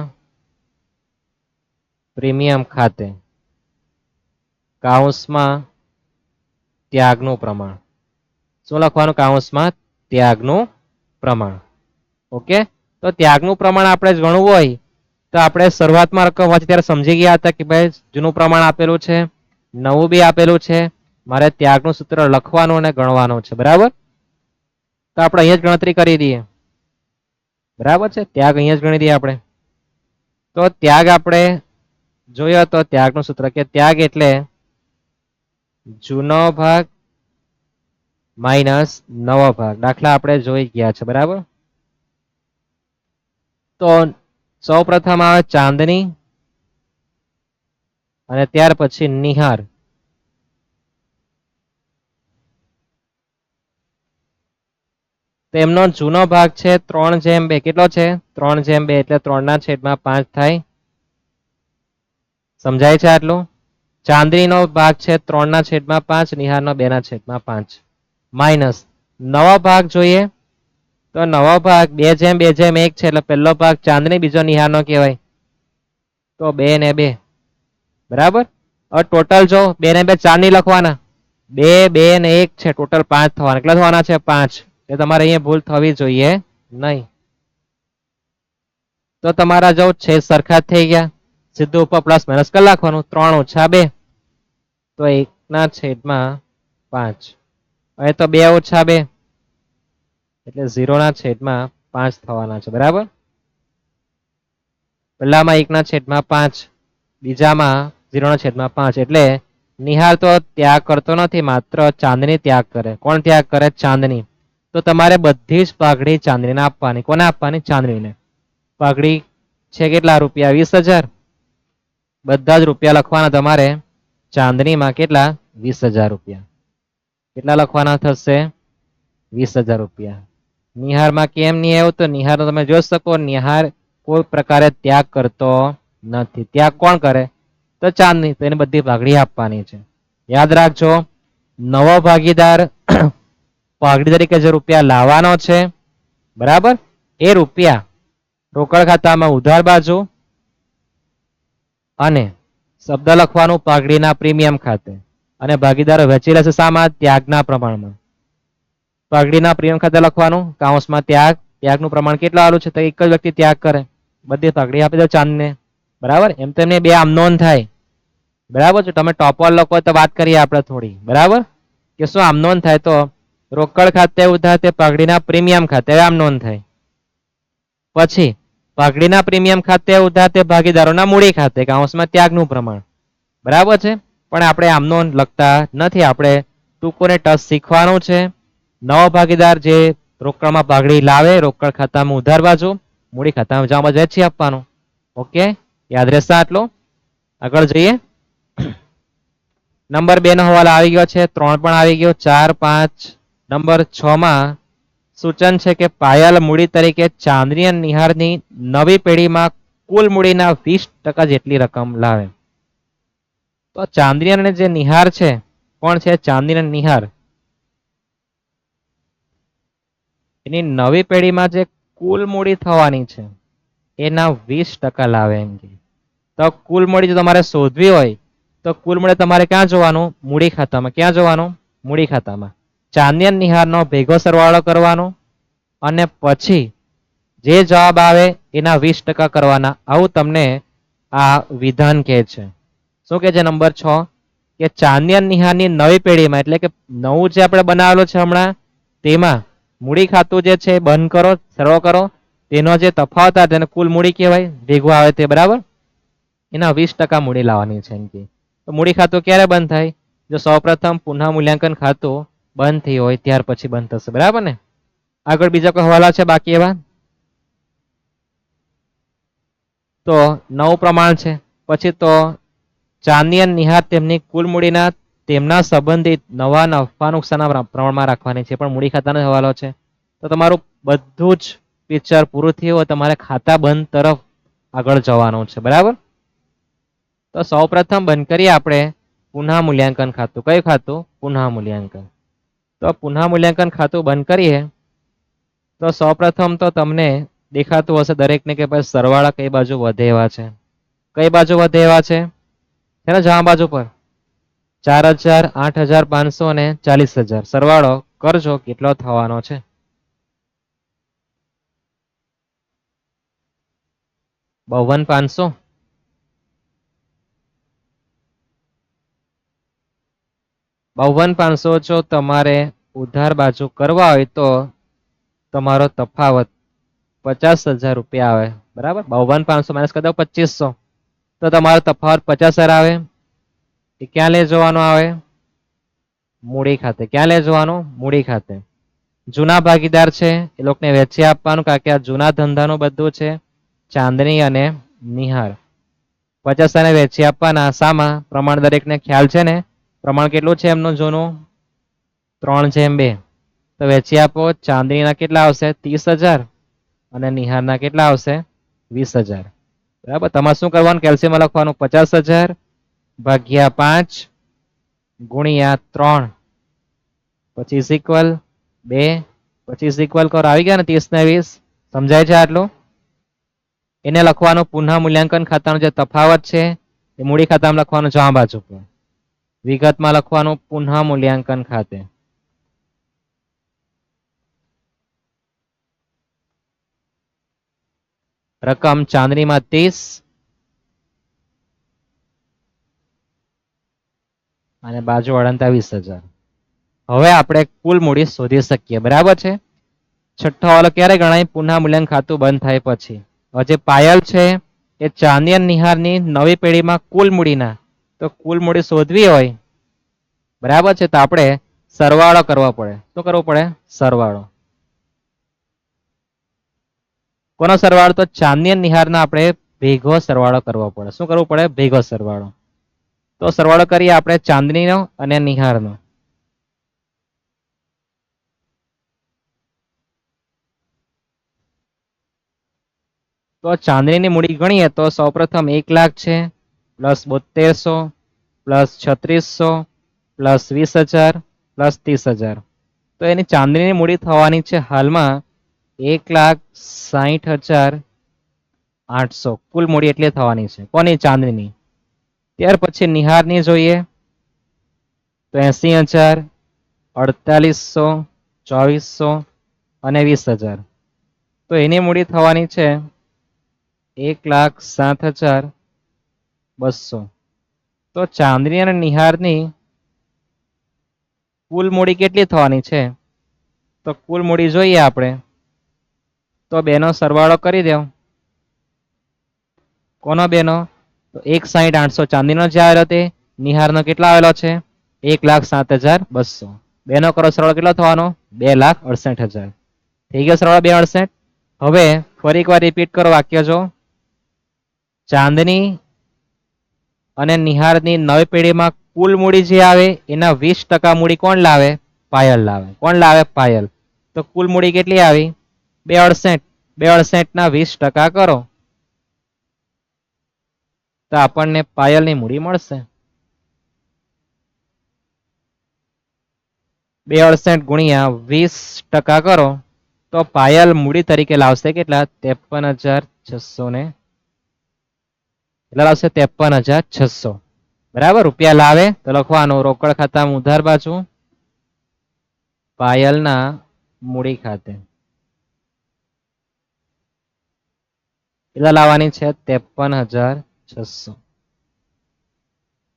Speaker 1: પ્રીમિયમ ખાતે કાઉન્સમાં ત્યાગનું પ્રમાણ. શું લખવાનું? કાઉન્સમાં ત્યાગનું પ્રમાણ. ઓકે. તો ત્યાગનું પ્રમાણ આપણે ગણવું હોય તો આપણે શરૂઆતમાં રકમ વાંચી ત્યારે સમજી ગયા હતા કે ભાઈ જૂનું પ્રમાણ આપેલું છે, નવું બી આપેલું છે, મારે ત્યાગનું સૂત્ર લખવાનું અને ગણવાનું છે, બરાબર. તો આપણે અહીંયા જ ગણતરી કરી દઈએ, બરાબર છે. ત્યાગ અહીંયા જ ગણી દઈએ આપણે. તો ત્યાગ આપણે જોયો તો ત્યાગનું સૂત્ર કે ત્યાગ એટલે જૂનો ભાગ માઇનસ નવો ભાગ. દાખલા આપણે જોઈ ગયા છે, બરાબર. તો સૌ પ્રથમ આવે ચાંદની અને ત્યાર પછી નિહાર. તેમનો જૂનો ભાગ છે 3/2. કેટલો છે? 3/2 એટલે 3/5 થાય. સમજાય છે આટલું? ચાંદનીનો ભાગ છે 3/5, નિહારનો 2/5. માઇનસ નવો ભાગ જોઈએ તો નવો ભાગ 2/2 છે એટલે પહેલો ભાગ ચાંદની, બીજો નિહારનો કહેવાય. તો 2 ને 2, બરાબર. હવે ટોટલ જો 2 ને 2 4 નહીં લખવાના, 2, 2 ને 1 છે, ટોટલ 5 થવાના. કેટલા થવાના છે? 5. એ તમારે અહીંયા ભૂલ થવી જોઈએ નહીં. તો તમારા જો છેદ સરખા થઈ ગયા, સીધું ઉપર પ્લસ માઇનસ કરી નાખવાનું. 3 - 2 તો 1/5. હવે તો 2 - 2 એટલે 0/5 થવાના છે, બરાબર. પહેલામાં 1/5, બીજામાં 0/5. એટલે નિહાર તો ત્યાગ કરતો નથી, માત્ર ચાંદની ત્યાગ કરે. કોણ ત્યાગ કરે? ચાંદની. તો તમારે બધી જ પાઘડી ચાંદનીને આપવાની. કોને આપવાની? ચાંદનીને. પાઘડી છે કેટલા? રૂપિયા 20,000. બધા જ રૂપિયા લખવાના તમારે ચાંદનીમાં. કેટલા? 20,000 રૂપિયા. કેટલા લખવાના થશે? 20,000 રૂપિયા. નિહારમાં કેમ નહીં આવ્યું? તો નિહાર તમે જોઈ શકો, નિહાર કોઈ પ્રકારે ત્યાગ કરતો નથી. ત્યાગ કોણ કરે? તો ચાંદની. તો એને બધી પાઘડી આપવાની છે. યાદ રાખજો, નવો ભાગીદાર પાઘડી તરીકે જે રૂપિયા લાવવાનો છે, બરાબર, એ રૂપિયા રોકડ ખાતામાં ઉધાર બાજુ અને શબ્દ લખવાનું પાઘડીના પ્રીમિયમ ખાતે, અને ભાગીદારો વહેંચી લેશે શામાં? ત્યાગના પ્રમાણમાં. પાઘડીના પ્રીમિયમ ખાતે લખવાનું કાઉન્સમાં ત્યાગ ત્યાગનું પ્રમાણ કેટલું આવેલું છે? તો એક જ વ્યક્તિ ત્યાગ કરે, બધી પગડી આપી દો ચાંદને, બરાબર. એમ તો એમને બે આમનોન થાય, બરાબર છે. તમે ટોપર લોકો તો વાત કરીએ આપણે થોડી, બરાબર, કે શું આમનોન થાય? તો રોકડ ખાતે ઉધાર તે પગડીના પ્રીમિયમ ખાતે આમનોન થાય. પછી પગડીના પ્રીમિયમ ખાતે ઉધાર તે ભાગીદારોના મૂડી ખાતે, કાઉન્સમાં ત્યાગનું પ્રમાણ, બરાબર છે. પણ આપણે આમનોન લખતા નથી, આપણે ટૂંકોને ટચ શીખવાનું છે. નવો ભાગીદાર જે રોકડમાં પગડી લાવે, રોકડ ખાતામાં ઉધાર બાજુ, મૂડી ખાતામાં જમા બાજુ વેચી આપવાનું. ઓકે, યાદ રહેશે આટલું? આગળ જઈએ. નંબર 2 નો હવાલો આવી ગયો છે, 3 પણ આવી ગયો, 4, 5. નંબર 6 માં સૂચન છે કે પાયલ મૂડી તરીકે ચાંદની અને નિહારની નવી પેઢીમાં કુલ મૂડીના 20% જેટલી રકમ લાવે. તો ચાંદની અને જે નિહાર છે, કોણ છે? ચાંદની અને નિહાર. એની નવી પેઢીમાં જે કુલ મૂડી થવાની છે એના 20% લાવે એમ કે. તો કુલ મૂડી જો તમારે શોધવી હોય તો કુલ મૂડી તમારે ક્યાં જોવાનું? મૂડી ખાતામાં. ક્યાં જોવાનું? મૂડી ખાતામાં. ચાંદની અને નિહારનો ભેગો સરવાળો કરવાનો અને પછી જે જવાબ આવે એના 20% કરવાના. આવું તમને આ વિધાન કહે છે. શું કહે છે? નંબર 6 કે ચાંદની અને નિહારની નવી પેઢીમાં, એટલે કે નવું જે આપણે બનાવેલું છે હમણાં, તેમાં મૂડી ખાતું જે છે બંધ કરો, સરળ કરો, તેનો જે તફાવત આવે તેને કુલ મૂડી કહેવાય, ભેગું આવે તે, બરાબર. એના 20% મૂડી લાવવાની છે એમ કે. તો મૂડી ખાતું ક્યારે બંધ થાય? જો સૌપ્રથમ પુનઃ મૂલ્યાંકન ખાતું બંધ થઈ હોય ત્યાર પછી બંધ થશે, બરાબર ને? આગળ બીજા કોઈ હવાલા છે બાકી એવા? તો 9 પ્રમાણ છે. પછી તો ચાંદની અને નિહાર તેમની કુલ મૂડીના તેમના સંબંધિત નવા નફા નુકસાનના પ્રમાણમાં રાખવાની છે, પણ મૂડી ખાતાનો હવાલો છે. તો તમારું બધું જ પિક્ચર પૂરું થયું હોય તમારે ખાતા બંધ તરફ આગળ જવાનું છે, બરાબર. તો સૌપ્રથમ બંધ કરીએ આપણે પુનઃ મૂલ્યાંકન ખાતું. કયું ખાતું? પુનઃ મૂલ્યાંકન. તો પુનઃ મૂલ્યાંકન ખાતું બંધ કરીએ તો સૌપ્રથમ તો તમને દેખાતું હશે દરેકને કે ભાઈ સરવાળા કઈ બાજુ વધે એવા છે. કઈ બાજુ વધે એવા છે? જમા બાજુ પર 4000, 8500 અને 40000. સરવાળો કરજો કેટલો થવાનો છે. $52,500. 52,500 જો તમારે ઉધાર બાજુ કરવા હોય તો તમારો તફાવત 50,000 રૂપિયા આવે, બરાબર. 52,500 માઇનસ કરી દો 2500, તો તમારો તફાવત 50,000 આવે. એ ક્યાં લઈ જવાનો આવે? મૂડી ખાતે. ક્યાં લઈ જવાનું? મૂડી ખાતે. જૂના ભાગીદાર છે એ લોકોને વેચી આપવાનું, કારણ કે આ જૂના ધંધાનું બધું છે. ચાંદની અને નિહાર 50,000 વેચી આપવાના. સામા પ્રમાણ દરેકને ખ્યાલ છે ને? પ્રમાણ કેટલું છે એમનું જૂનું? 3:2. તો વેચી આપો. ચાંદનીના કેટલા આવશે? 30,000 અને નિહારના કેટલા આવશે? 20,000. બરાબર. તમારે શું કરવાનું? કેલ્સિયમ લખવાનું 50,000 ભાગ્યા 5 ગુણ્યા 3 પછી ઇક્વલ 2 પછી ઇક્વલ કરો. આવી ગયા ને 30 ને 20? સમજાય છે આટલું? એને લખવાનું પુનઃ મૂલ્યાંકન ખાતાનો જે તફાવત છે એ મૂડી ખાતામાં લખવાનું જમા બાજુ પર, વિગતમાં લખવાનું પુનઃ મૂલ્યાંકન ખાતે. રકમ ચાંદનીમાં 30 અને બાજુ અડંતા 20,000. હવે આપણે કુલ મૂડી શોધી શકીએ, બરાબર છે. છઠ્ઠો વાળો ક્યારે ગણાય? પુનઃ મૂલ્યાંકન ખાતું બંધ થાય પછી. હવે જે પાયલ છે એ ચાંદની અને નિહારની નવી પેઢીમાં કુલ મૂડીના, તો કુલ મૂડી શોધવી હોય, બરાબર છે, તો આપણે સરવાળો કરવો પડે. શું કરવું પડે? સરવાળો. કોનો સરવાળો? તો ચાંદની અને નિહારના આપણે ભેગો સરવાળો કરવો પડે. શું કરવું પડે? ભેગો સરવાળો. તો સરવાળો કરીએ આપણે ચાંદનીનો અને નિહારનો. તો ચાંદનીની મૂડી ગણીએ તો સૌપ્રથમ 1 લાખ છે, પ્લસ 7200 પ્લસ 3600 પ્લસ 20,000 પ્લસ 30,000. તો એની ચાંદનીની મૂડી થવાની છે હાલમાં 1,60,800. કુલ મૂડી એટલે થવાની છે. કોની? ચાંદનીની. ત્યાર પછી નિહારની જોઈએ તો 80,000, 4800, 2400 અને 20,000. તો એની મૂડી થવાની છે 1,07,200. તો ચાંદની અને નિહારની કુલ મૂડી કેટલી થવાની છે? તો કુલ મૂડી જોઈએ આપણે તો બેનો સરવાળો કરી દો. કોનો બેનો? તો 1,60,800 ચાંદીનો જે આવેલો તે નિહારનો કેટલા આવેલો છે 1,07,200. બેનો કરો સરવાળો કેટલો થવાનો 2,68,000. થઈ ગયો સરવાળો 268. હવે ફરી એકવાર રિપીટ કરો વાક્ય જો. ચાંદની અને નિહારની નવી પેઢીમાં કુલ મૂડી જે આવે એના 20% મૂડી કોણ લાવે? પાયલ લાવે. કોણ લાવે? પાયલ. તો કુલ મૂડી કેટલી આવી? 268. 268 ના 20% કરો તો આપણને પાયલની મૂડી મળશે 268 ગુણ્યા 20% કરો તો પાયલ મૂડી તરીકે લાવશે કેટલા? 53,600 ને કેટલા લાવશે? 53,600. બરાબર. રૂપિયા લાવે તો લખવાનું રોકડ ખાતામાં ઉધાર બાજુ પાયલના મૂડી ખાતે કેટલા લાવવાની છે? 53,600.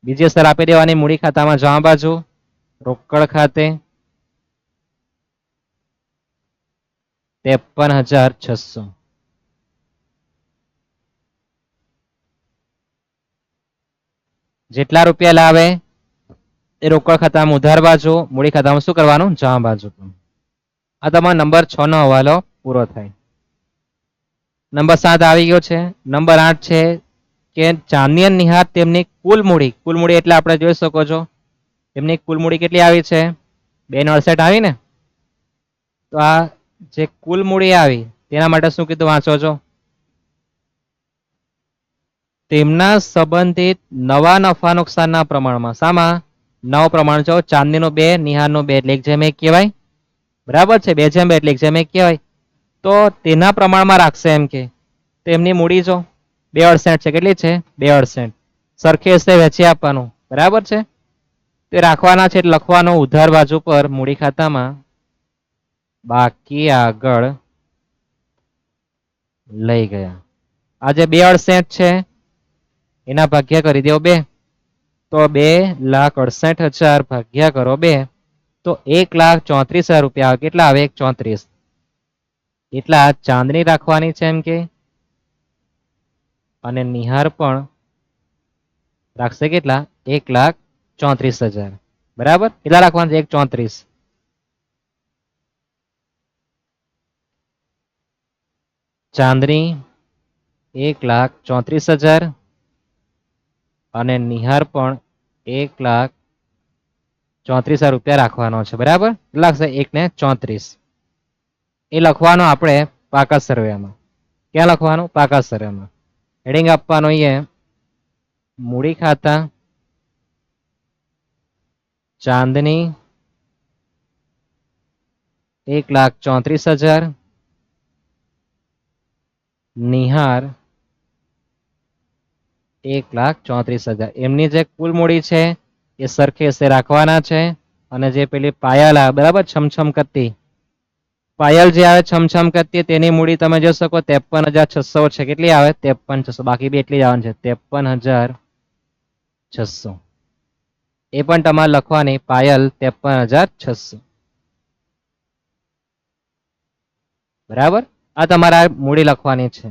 Speaker 1: બીજી અસર આપી દેવાની મૂડી ખાતામાં જવા બાજુ રોકડ ખાતે 53,600. જેટલા રૂપિયા લાવે એ રોકડ ખાતામાં ઉધાર બાજુ, મૂડી ખાતામાં શું કરવાનું? જમા બાજુ. આ તમારો નંબર 6 નો હવાલો પૂરો થાય. નંબર 7 આવી ગયો છે. નંબર 8 છે કે ચાંદની અને નિહાર તેમની કુલ મૂડી એટલે આપણે જોઈ શકો છો તેમની કુલ મૂડી કેટલી આવી છે? 2,68 આવી ને. તો આ જે કુલ મૂડી આવી તેના માટે શું કીધું વાંચો છો? તેમના સંબંધિત નવા નફા નુકસાનના પ્રમાણમાં. શામાં? નવ પ્રમાણ જો ચાંદીનો 2, નિહારનો 2 એટલે 1/1 કહેવાય. બરાબર છે. 2/2 એટલે 1/1 કહેવાય. તો તેના પ્રમાણમાં રાખશે એમ કે તેમની મૂડી જો 268 છે. કેટલી છે? 268. સરખે હસ્તે વેચી આપવાનું. બરાબર છે. તે રાખવાના છે એટલે લખવાનો ઉધાર બાજુ પર મૂડી ખાતામાં બાકી આગળ લઈ ગયા. આ જે 268 છે એના ભાગ્યા કરી દો 2. તો 2,68,000 ભાગ્યા કરો 2 તો 1,34,000 રૂપિયા આવે. કેટલા આવે? 134. એટલા ચાંદની રાખવાની છે એમ કે અને નિહાર પણ રાખશે કેટલા? 1,34,000. બરાબર. કેટલા રાખવાના? 134. ચાંદની 1,34,000 અને નિહાર પણ 1,34,000 રૂપિયા રાખવાનો છે. બરાબર. લાગશે 1,34. એ લખવાનો આપણે પાકા સરવૈયામાં. ક્યાં લખવાનું? પાકા સરવૈયામાં. હેડિંગ આપવાનું અહીંયા મૂડી ખાતા ચાંદની 1,34,000 નિહાર 1,34,000. એમની જે કુલ મૂડી છે એ સરખે સે રાખવાના છે અને જે પેલી પાયલ બરાબર છમછમ કરતી પાયલ જે આવે છમછમ કરતી તેની મૂડી તમે જોઈ શકો 53,600 છે. કેટલી આવે? 53,600. બાકી બી એટલી જ આવવાની છે 53,600. એ પણ તમારે લખવાની પાયલ 53,600. બરાબર. આ તમારા મૂડી લખવાની છે.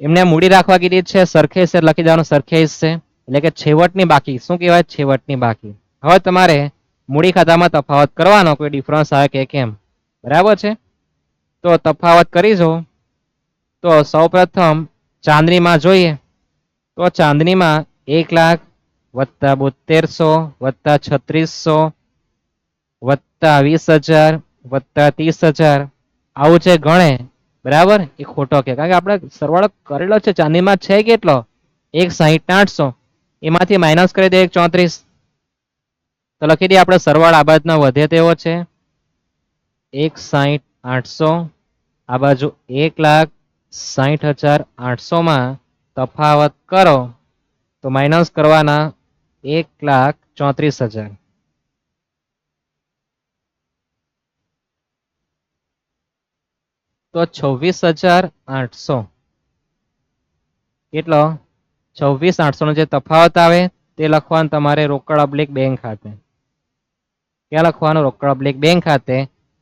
Speaker 1: એમને મૂડી રાખવા કીધી છે સરખે હિસ્સે લખી દેવાનું. સરખે હિસ્સે એટલે કે છેવટની બાકી. શું કહેવાય? છેવટની બાકી. હવે તમારે મૂડી ખાતામાં તફાવત કરવાનો કોઈ ડિફરન્સ આવે કે કેમ. બરાબર છે. તો તફાવત કરીશું તો સૌપ્રથમ ચાંદનીમાં જોઈએ તો ચાંદનીમાં 1,00,000 વત્તા 7200 વત્તા 3600 વત્તા 20,000 વત્તા 30,000 આવું છે ગણે. બરાબર. એ ખોટો કે કારણ કે આપણે સરવાળો કરેલો છે ચાંદીમાં છે કેટલો? 1,60,800. એમાંથી માઇનસ કરી દે 134. તો લખી દઈએ આપણે સરવાળો આ બાજુનો વધે તેવો છે 1,60,800. આ બાજુ 1,60,800 માં તફાવત કરો તો માઇનસ કરવાના 1,34,000. તો 26,800 કેટલો 26,800 નો જે તફાવત આવે તે લખવાનું તમારે રોકડ અબ્લિક બેંક ખાતે. ક્યાં લખવાનું? રોકડ અબ્લિક બેંક ખાતે.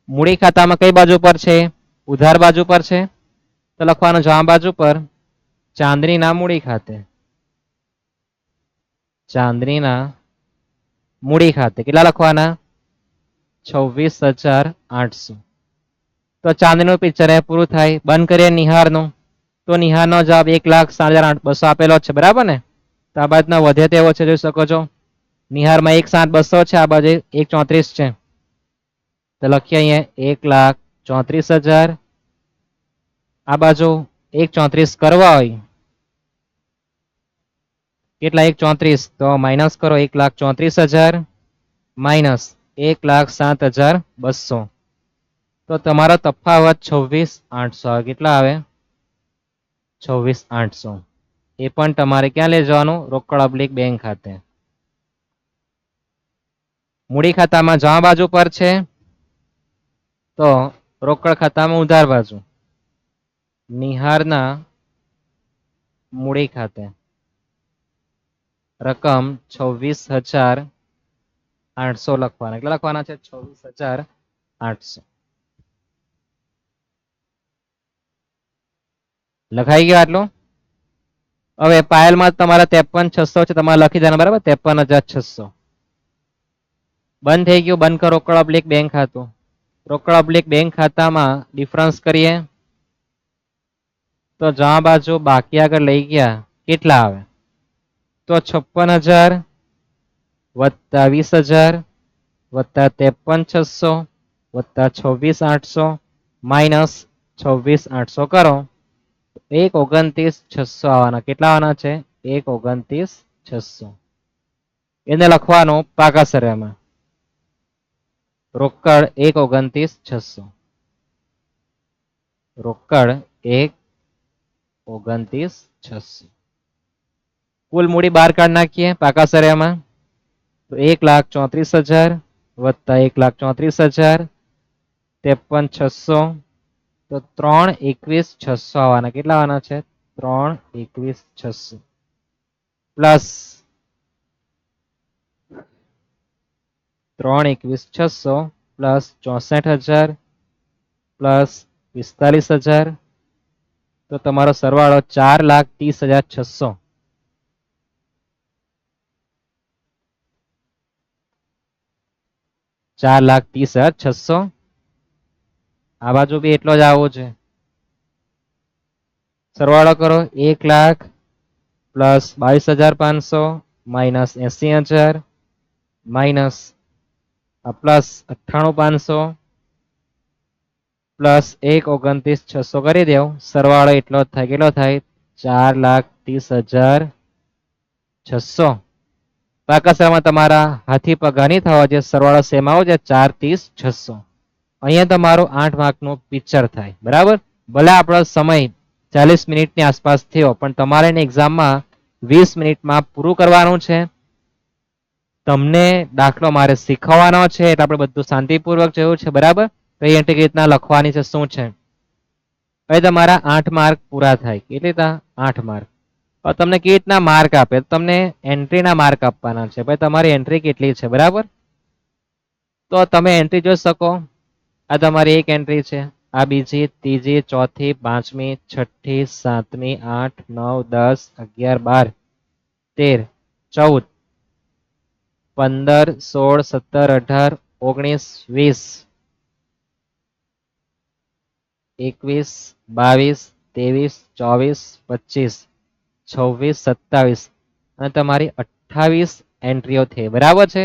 Speaker 1: મૂડી ખાતામાં કઈ બાજુ પર છે? ઉધાર બાજુ પર છે. તો લખવાનું જમા બાજુ પર ચાંદનીના મૂડી ખાતે. ચાંદનીના મૂડી ખાતે કેટલા લખવાના? 26,800. તો ચાંદનીનું પિક્ચર પૂરું થાય. બંધ કરીએ નિહારનું. તો નિહારનો જવાબ 1,60,200 આપેલો છે, બરાબર ને? તો આ બાજુના વધે તેવો છે, જોઈ શકો છો. નિહારમાં 1,60,200 છે, આ બાજુ 1,34 છે. તો લખીએ અહીંયા 1,34,000. આ બાજુ 1,34 કરવા હોય કેટલા? 1,34 તો માઇનસ કરો 1,34,000 માઇનસ 1,07,200. તો તમારો તફાવત 26,800 આવે. કેટલા આવે? 26,800. એ પણ તમારે ક્યાં લઈ જવાનું? રોકડ અબ્લિક બેંક ખાતે. મૂડી ખાતામાં જમા બાજુ પર છે, તો રોકડ ખાતામાં ઉધાર બાજુ. નિહારના મૂડી ખાતે રકમ 26,800 લખવાના. કેટલા લખવાના છે? 26,800. લખાઈ ગયો આટલું? હવે પાયલમાં તમારા 53,600 છે, તમારે લખી દેવાના, બરાબર? 53,600. બંધ થઈ ગયું. બંધ કરો રોકડ અબ્લિક બેંક ખાતું. રોકડ અબ્લિક બેંક ખાતામાં ડિફરન્સ કરીએ તો જમા બાજુ બાકી આગળ લઈ ગયા કેટલા આવે? તો 56,000 વત્તા 20,000 વત્તા 53,600 વત્તા 26,800 માઇનસ 26,800 કરો 1,29,600 આવવાના. કેટલા આવવાના છે? 1,29,600. એને લખવાનું પાકા સરવાળામાં. રોકડ 1,29,600. રોકડ 1,29,600. કુલ મૂડી બહાર કાઢ નાખીએ પાકા સરવાળામાં. તો 1,34,000 વત્તા 1,34,000 53,600 તો 3,21,600 આવવાના. કેટલા આવવાના છે? 3,21,600 પ્લસ 3,21,600 પ્લસ 64,000 પ્લસ 45,000 તો તમારો સરવાળો 4,30,600. 4,30,600. આ બાજુ બી એટલો જ આવો છે. સરવાળો કરો 1,00,000 plus 22,500 minus 80,000 minus plus 98,500 plus 1,29,600 કરી દેવ. સરવાળો એટલો થાય. કેટલો થાય? 4,30,600. પાકા સરવાળામાં તમારા હાથી પગા નહીં થવા જે સરવાળો સેમ આવો છે 4,30,600. અહીંયા તમારું 8 માર્કનું પિક્ચર થાય, બરાબર? ભલે આપણો સમય 40 મિનિટની આસપાસ થયો, પણ તમારે એક્ઝામમાં 20 મિનિટમાં પૂરું કરવાનું છે. તમને દાખલો મારે શીખવવાનો છે, એટલે આપણે બધું શાંતિપૂર્વક જોયું છે, બરાબર? કઈ એન્ટ્રી કેવી રીતના લખવાની છે, શું છે. હવે તમારા 8 માર્ક પૂરા થાય. કેટલી હતા? 8 માર્ક. તમને કેવી રીતના માર્ક આપે? તમને એન્ટ્રીના માર્ક આપવાના છે. ભાઈ તમારી એન્ટ્રી કેટલી છે, બરાબર? તો તમે એન્ટ્રી જોઈ શકો. આ તમારી એક એન્ટ્રી છે, આ બીજી, ત્રીજી, ચોથી, પાંચમી, છઠ્ઠી, સાતમી, 8, 9, 10, 11, 12, 13, 14, 15, 16, 17, 18, 19, 20, 21, 22, 23, 24, 26, 27 અને તમારી 28 એન્ટ્રીઓ થઈ, બરાબર છે?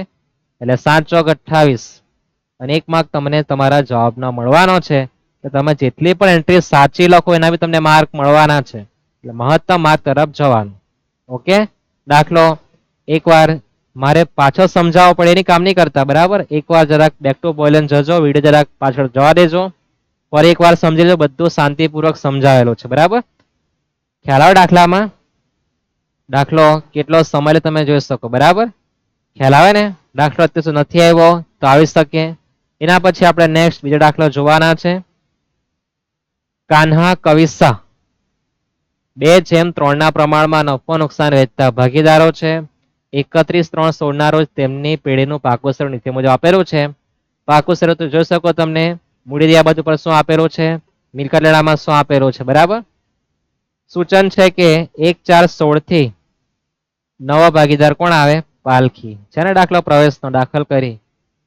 Speaker 1: એટલે 7 ચોક 28 અને 1 માર્ક તમને તમારા જવાબનો મળવાનો છે. કે તમે જેટલી પણ એન્ટ્રી સાચી લખો એના બી તમને માર્ક મળવાના છે. એટલે મહત્તમ માર્ક તરફ જવાનું. ઓકે? દાખલો એકવાર મારે પાછો સમજાવવો પડે એની કામ નહીં કરતા, બરાબર? એકવાર જરાક બેક ટુ પોઈન્ટ જજો, વિડીયો જરાક પાછળ જવા દેજો. ફરી એકવાર સમજી લો. બધું શાંતિપૂર્વક સમજાવેલું છે, બરાબર? ખ્યાલ આવે દાખલામાં? દાખલો કેટલો સમય તમે જોઈ શકો, બરાબર? ખ્યાલ આવે ને? દાખલો અત્યારે શું નથી આવ્યો તો આવી શકે. એના પછી આપણે નેક્સ્ટ બીજો દાખલો જોવાના છે. કાન્હા કવિસ્સા 2:3 ના પ્રમાણમાં નફો નુકસાન વહેંચતા ભાગીદારો છે. 31/3/16 ના રોજ તેમની પેઢીનું પાકું સ્વરૂપ નીચે મુજબ આપેલું છે. પાકું સ્વરૂપ જોઈ શકો તમને મૂડી દિયા બાજુ પર શું આપેલું છે, મિલકત લેણામાં શું આપેલું છે, બરાબર. સૂચન છે કે 1/4/16 થી નવા ભાગીદાર કોણ આવે, પાલખી. છે ને દાખલો પ્રવેશનો દાખલ કરી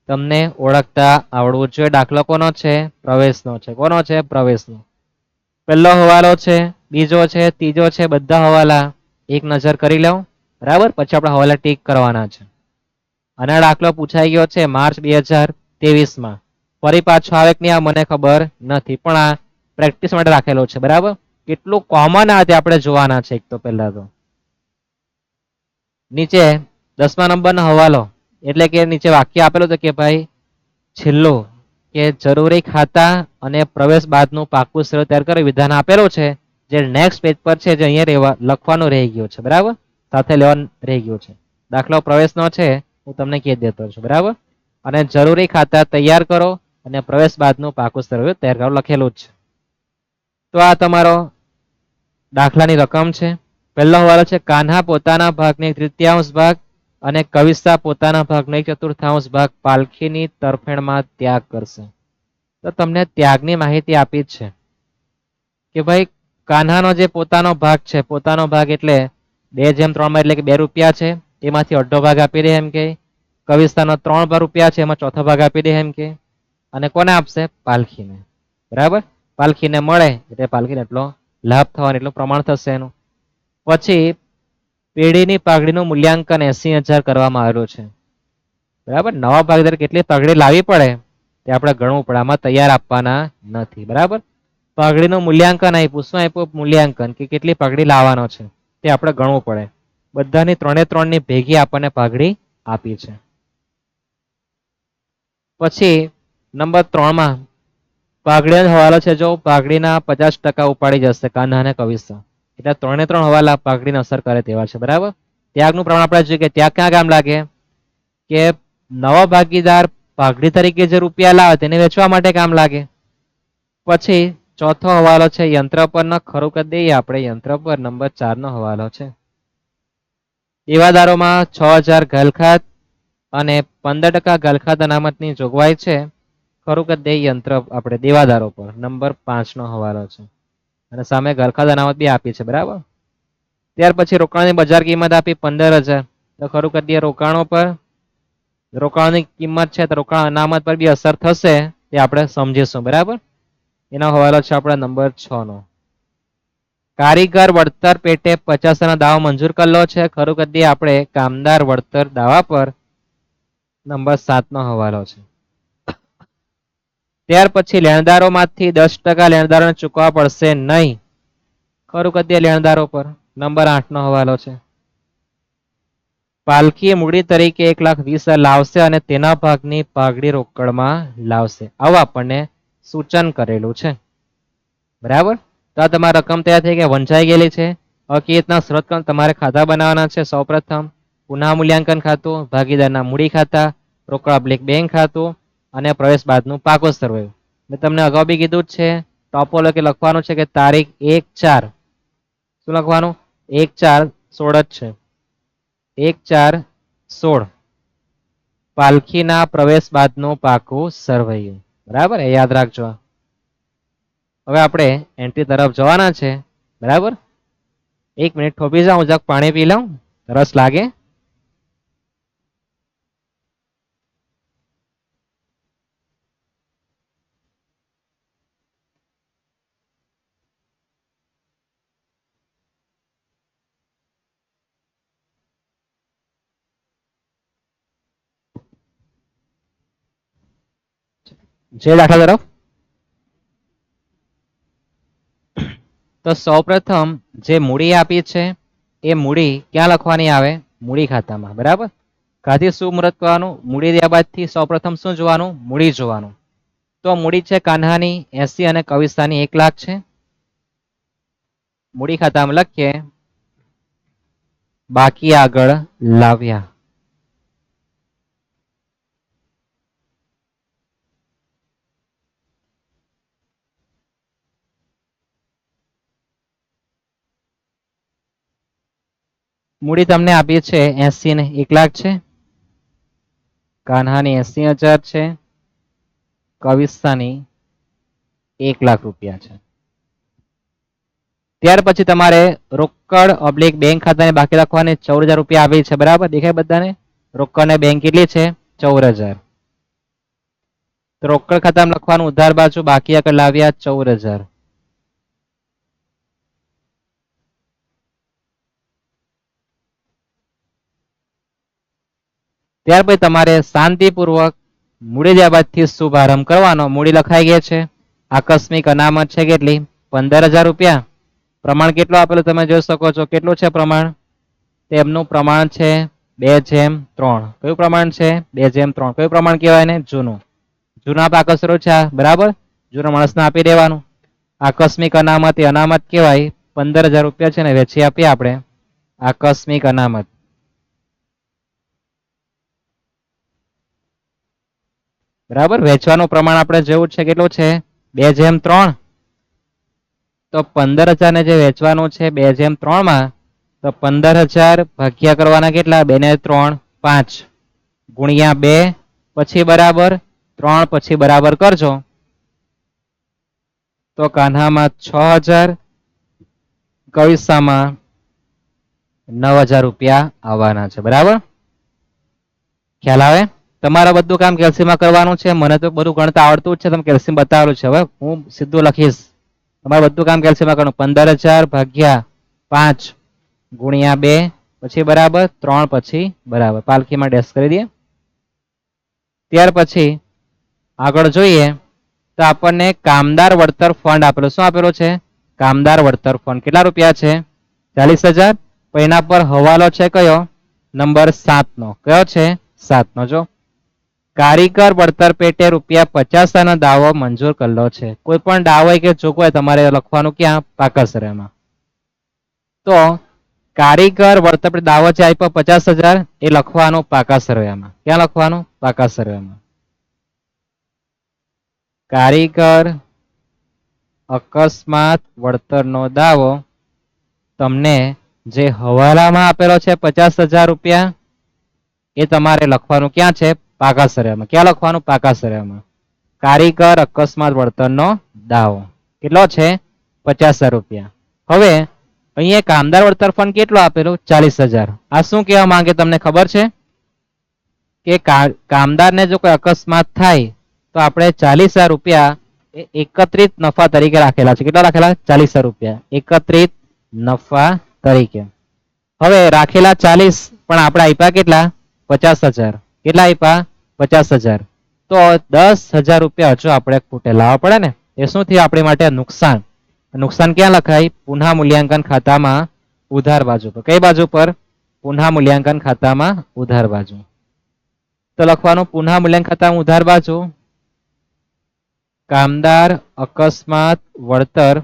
Speaker 1: તમને ઓળખતા આવડવું જોઈએ. દાખલો કોનો છે, પ્રવેશનો છે. કોનો છે, પ્રવેશનો. પહેલો હવાલો છે, બીજો છે, ત્રીજો છે, બધા હવાલા એક નજર કરી લો, બરાબર. પછી આપણે હવાલા ટીક કરવાના છે. અને આ દાખલો પૂછાઈ ગયો છે માર્ચ 2023 માં. ફરી પાછો આવે કે નહીં આ મને ખબર નથી, પણ આ પ્રેક્ટિસ માટે રાખેલો છે, બરાબર. કેટલું કોમન આ આપણે જોવાના છે. એક તો પહેલા તો નીચે 10મા નંબરનો હવાલો એટલે કે નીચે વાક્ય આપેલું છે કે ભાઈ છેલ્લું કે જરૂરી ખાતા અને પ્રવેશ બાદનું પાકું સ્વરૂપ તૈયાર કરી વિધાન આપેલું છે. જે નેક્સ્ટ પેજ પર છે, જે અહીંયા લખવાનું રહી ગયું છે, બરાબર. સાથે લેવાનું રહી ગયું છે. દાખલો પ્રવેશનો છે, હું તમને કહી દેતો છું, બરાબર. અને જરૂરી ખાતા તૈયાર કરો અને પ્રવેશ બાદનું પાકું સ્વરૂપ તૈયાર કરો લખેલું જ છે. તો આ તમારો દાખલાની રકમ છે. પહેલો હવાલો છે, કાન્હા પોતાના ભાગની 1/3 ભાગ અને કવિસ્સા પોતાના ભાગનો 1/4 ભાગ પાલખીની તરફેણમાં ત્યાગ કરશે. તો તમને ત્યાગની માહિતી આપી જ છે કે ભાઈ કાન્હાનો જે પોતાનો ભાગ છે, પોતાનો ભાગ એટલે 2/3 એટલે કે ₹2 છે, એમાંથી અડધો ભાગ આપી દે એમ કે. કવિસ્તાનો 3 રૂપિયા છે, એમાં ચોથો ભાગ આપી દે એમ કે. અને કોને આપશે, પાલખીને, બરાબર. પાલખીને મળે એટલે પાલખીને એટલો લાભ થવાનો એટલું પ્રમાણ થશે એનું. પછી પેઢીની પાઘડીનું મૂલ્યાંકન 80,000 કરવામાં આવેલું છે, બરાબર. નવા ભાગીદાર કેટલી પાઘડી લાવવી પડે તે આપણે ગણવું પડે, આમાં તૈયાર આપવાના નથી, બરાબર. પાઘડીનું મૂલ્યાંકન આપ્યું, શું આપ્યું, મૂલ્યાંકન કે કેટલી પાઘડી લાવવાનો છે તે આપણે ગણવું પડે. બધાની 3 ની ભેગી આપણને પાઘડી આપી છે. પછી નંબર 3માં પાઘડીનો હવાલો છે. જો પાઘડીના 50% ઉપાડી જશે કાન્હા અને કવિસ્સા, એટલે 3 હવાલા પાઘડીને અસર કરે તેવા છે, બરાબર. ત્યાગનું પ્રમાણ આપણે જોઈએ કે ત્યાગ ક્યાં કામ લાગે કે નવા ભાગીદાર પાઘડી તરીકે જે રૂપિયા લાવે તેને વેચવા માટે કામ લાગે. પછી ચોથો હવાલો છે, યંત્ર પર ન ખરું કરી દઈએ આપણે. યંત્ર પર નંબર 4 નો હવાલો છે. દેવાદારોમાં 6,000 ઘાલખાત અને 15% ઘાલખાત અનામતની જોગવાઈ છે. ખરું કરી દે યંત્ર આપણે દેવાદારો પર નંબર 5 નો હવાલો છે. અને સામે ઘાલખાત અનામત બી આપી છે, બરાબર. ત્યાર પછી રોકાણની બજાર કિંમત આપી 15,000. તો ખરું કરી દઈએ રોકાણો પર. રોકાણની કિંમત છે તો રોકાણ અનામત પર બી અસર થશે તે આપણે સમજીશું, બરાબર. એનો હવાલો છે આપણા નંબર 6 નો. કારીગર વળતર પેટે 50 ના દાવો મંજૂર કરેલો છે. ખરું કરી દઈએ આપણે કામદાર વળતર દાવા પર નંબર 7 નો હવાલો છે. ત્યાર પછી લેણદારો માંથી 10% લેણદારોને ચૂકવવા પડશે નહીં. ખરું કરી દઈએ લેણદારો પર નંબર 8 નો હવાલો છે. પાલખી મૂડી તરીકે 1,20,000 લાવશે અને તેના ભાગની પાઘડી રોકડમાં લાવશે. આવું આપણને સૂચન કરેલું છે, બરાબર. તો આ તમારી રકમ તૈયાર થઈ ગઈ, વંચાઈ ગયેલી છે. હવે કેવી રીતના સ્ત્રોત તમારે ખાતા બનાવવાના છે. સૌપ્રથમ પુનઃ મૂલ્યાંકન ખાતું, ભાગીદારના મૂડી ખાતા, રોકડા બેંક ખાતું અને પ્રવેશ બાદનું પાકો સરવૈયો. મેં તમને અગાઉ બી કીધું જ છે, ટોપોલો કે લખવાનું છે કે તારીખ 1/4 શું લખવાનું, 1/4/16 જ છે. 1/4/16 પાલખીના પ્રવેશ બાદનું પાકું સરવૈયું, બરાબર. એ યાદ રાખજો. હવે આપણે એન્ટ્રી તરફ જવાના છે, બરાબર. 1 મિનિટ થોભી જાઉં, જરાક પાણી પી લઉં, તરસ લાગે. જે દાખલા તરફ તો સૌપ્રથમ જે મૂડી આપી છે એ મૂડી ક્યાં લખવાની આવે, મૂડી ખાતામાં, બરાબર. કાથી શું મુહૂર્ત કરવાનું, મૂડી દિયા બાદથી સૌપ્રથમ શું જોવાનું, મૂડી જોવાનું. તો મૂડી છે કાન્હાની 80 અને કવિસ્તાની 1,00,000 છે. મૂડી ખાતામાં લખીએ બાકી આગળ લાવ્યા. મૂડી તમને આપી છે 80 ને 1 લાખ છે, કાન્હાની 80,000 છે, કવિસ્તાની 1 લાખ રૂપિયા છે. ત્યાર પછી તમારે રોકડ ઓબ્લિક બેંક ખાતાને બાકી રાખવાની 14,000 રૂપિયા આપી છે. બરાબર, દેખાય બધાને? રોકડ ને બેંક કેટલી છે? 14,000. તો રોકડ ખાતામાં લખવાનું ઉધાર બાજુ બાકી આગળ લાવ્યા 14,000. ત્યાર પછી તમારે શાંતિપૂર્વક મૂડી બાબતથી શુભારંભ કરવાનો. મૂડી લખાઈ ગઈ છે. આકસ્મિક અનામત છે કેટલી? 15,000 રૂપિયા. પ્રમાણ કેટલું આપેલું તમે જોઈ શકો છો. કેટલું છે પ્રમાણ? તેમનું પ્રમાણ છે 2/3. કયું પ્રમાણ છે? 2/3. કયું પ્રમાણ કહેવાય ને? જૂનું. જૂના પાકસરો છે. બરાબર, જૂના માણસને આપી દેવાનું. આકસ્મિક અનામત એ અનામત કહેવાય. 15,000 રૂપિયા છે ને વેચી આપીએ આપણે. આકસ્મિક અનામત. બરાબર, વેચવાનું પ્રમાણ આપણે જેવું છે કેટલું છે? 2/3. તો 15,000 ને જે વેચવાનું છે 2/3 માં, તો 15,000 ભાગ્યા કરવાના કેટલા? 2 ને 3 5 ગુણ્યા 2 પછી બરાબર 3 પછી બરાબર કરજો. તો કાન્હામાં 6,000, કવિસામાં 9,000 રૂપિયા આવવાના છે. બરાબર, ખ્યાલ આવે? તમારે બધું કામ કેલ્સીમાં કરવાનું છે. મને તો બધું ગણતા આવડતું જ છે, તમે કેલ્સીમ બતાવેલું છે. હવે હું સીધું લખીશ. તમારે બધું કામ કેલ્સીમાં કરવાનું. 15,000 ભાગ્યા 5 ગુણ્યા 2 પછી બરાબર 3 પછી બરાબર. પાલખીમાં ડેશ કરી દઈએ. ત્યાર પછી આગળ જોઈએ તો આપણને કામદાર વળતર ફંડ આપેલો. શું આપેલો છે? કામદાર વળતર ફંડ. કેટલા રૂપિયા છે? 40,000. એના પર હવાલો છે કયો? નંબર 7 નો. કયો છે? 7 નો. જો કારીગર વળતર પેટે ₹50 નો દાવો મંજૂર કરેલો છે. કોઈ પણ દાવો કે જોગવાઈ તમારે લખવાનું ક્યાં? પાકસરામાં. તો કારીગર વળતર પેટે દાવો છે આપ્યો 50,000, એ લખવાનું પાકા સરવૈયામાં. ક્યાં લખવાનું? પાકા સરવૈયામાં. કારીગર અકસ્માત વળતરનો દાવો તમને જે હવાલામાં આપેલો છે 50,000 રૂપિયા, એ તમારે લખવાનું ક્યાં છે? પાકા સરવૈયામાં. ક્યાં લખવાનું? પાકા સરવૈયામાં. કારીગર અકસ્માત વળતરનો દાવો કેટલો છે? 50,000 રૂપિયા. હવે અહીંયા કામદાર વળતર ફંડ કેટલો આપેલું? 40,000. આ શું કહેવા માંગે તમને ખબર છે? કે કામદારને જો કોઈ અકસ્માત થાય તો આપણે 40,000 રૂપિયા એકત્રિત નફા તરીકે રાખેલા છે. કેટલા રાખેલા? 40,000 રૂપિયા એકત્રિત નફા તરીકે. હવે રાખેલા 40, પણ આપણે આપ્યા કેટલા? 50,000. કેટલા આપ્યા? 50,000. તો 10,000 રૂપિયા હજુ આપણે ખૂટે લાવવા પડે ને. એ શું થયું આપણી માટે? નુકસાન. નુકસાન ક્યાં લખાય? પુનઃ મૂલ્યાંકન ખાતામાં ઉધાર બાજુ પર. કઈ બાજુ પર? પુનઃ મૂલ્યાંકન ખાતામાં ઉધાર બાજુ. તો લખવાનું પુનઃ મૂલ્યાંકન ખાતામાં ઉધાર બાજુ કામદાર અકસ્માત વળતર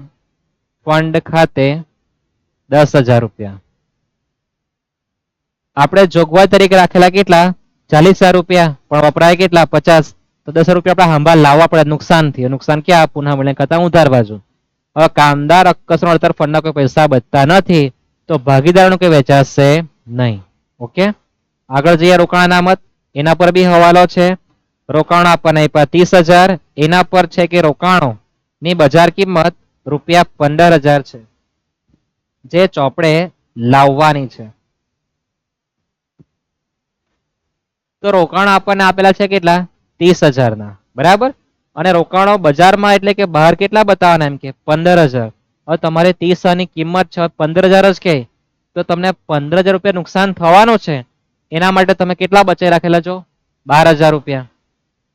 Speaker 1: ફંડ ખાતે 10,000 રૂપિયા. આપણે જોગવાઈ તરીકે રાખેલા કેટલા? 40,000 રૂપિયા, પણ વપરાય કેટલા? 50. તો 10,000 રૂપિયા આપણે સંભાળ લાવવા પડે નુકસાન થી. નુકસાન ક્યાં? પુનઃ મૂલ્યાંકન ખાતામાં ઉધાર બાજુ. હવે કામદાર અકસ્માત વળતર ફંડના કોઈ પૈસા બચતા નથી, તો ભાગીદારોનું કોઈ વેચાશે નહીં. ઓકે, આગળ જઈએ. રોકાણ અનામત, એના પર બી હવાલો છે. રોકાણ આપણને આપ્યા 30,000. એના પર છે કે રોકાણો ની બજાર કિંમત ₹15,000 છે, જે ચોપડે લાવવાની છે. તો રોકાણ આપણને આપેલા છે કેટલા? 30,000 ના. બરાબર, અને રોકાણો બજારમાં એટલે કે બહાર કેટલા બતાવવાના? એમ કે 15,000. હવે તમારે 30 ની કિંમત છે 15,000 જ કે, તો તમને 15,000 રૂપિયા નુકસાન થવાનું છે. એના માટે તમે કેટલા બચાવી રાખેલા છો? 12,000 રૂપિયા.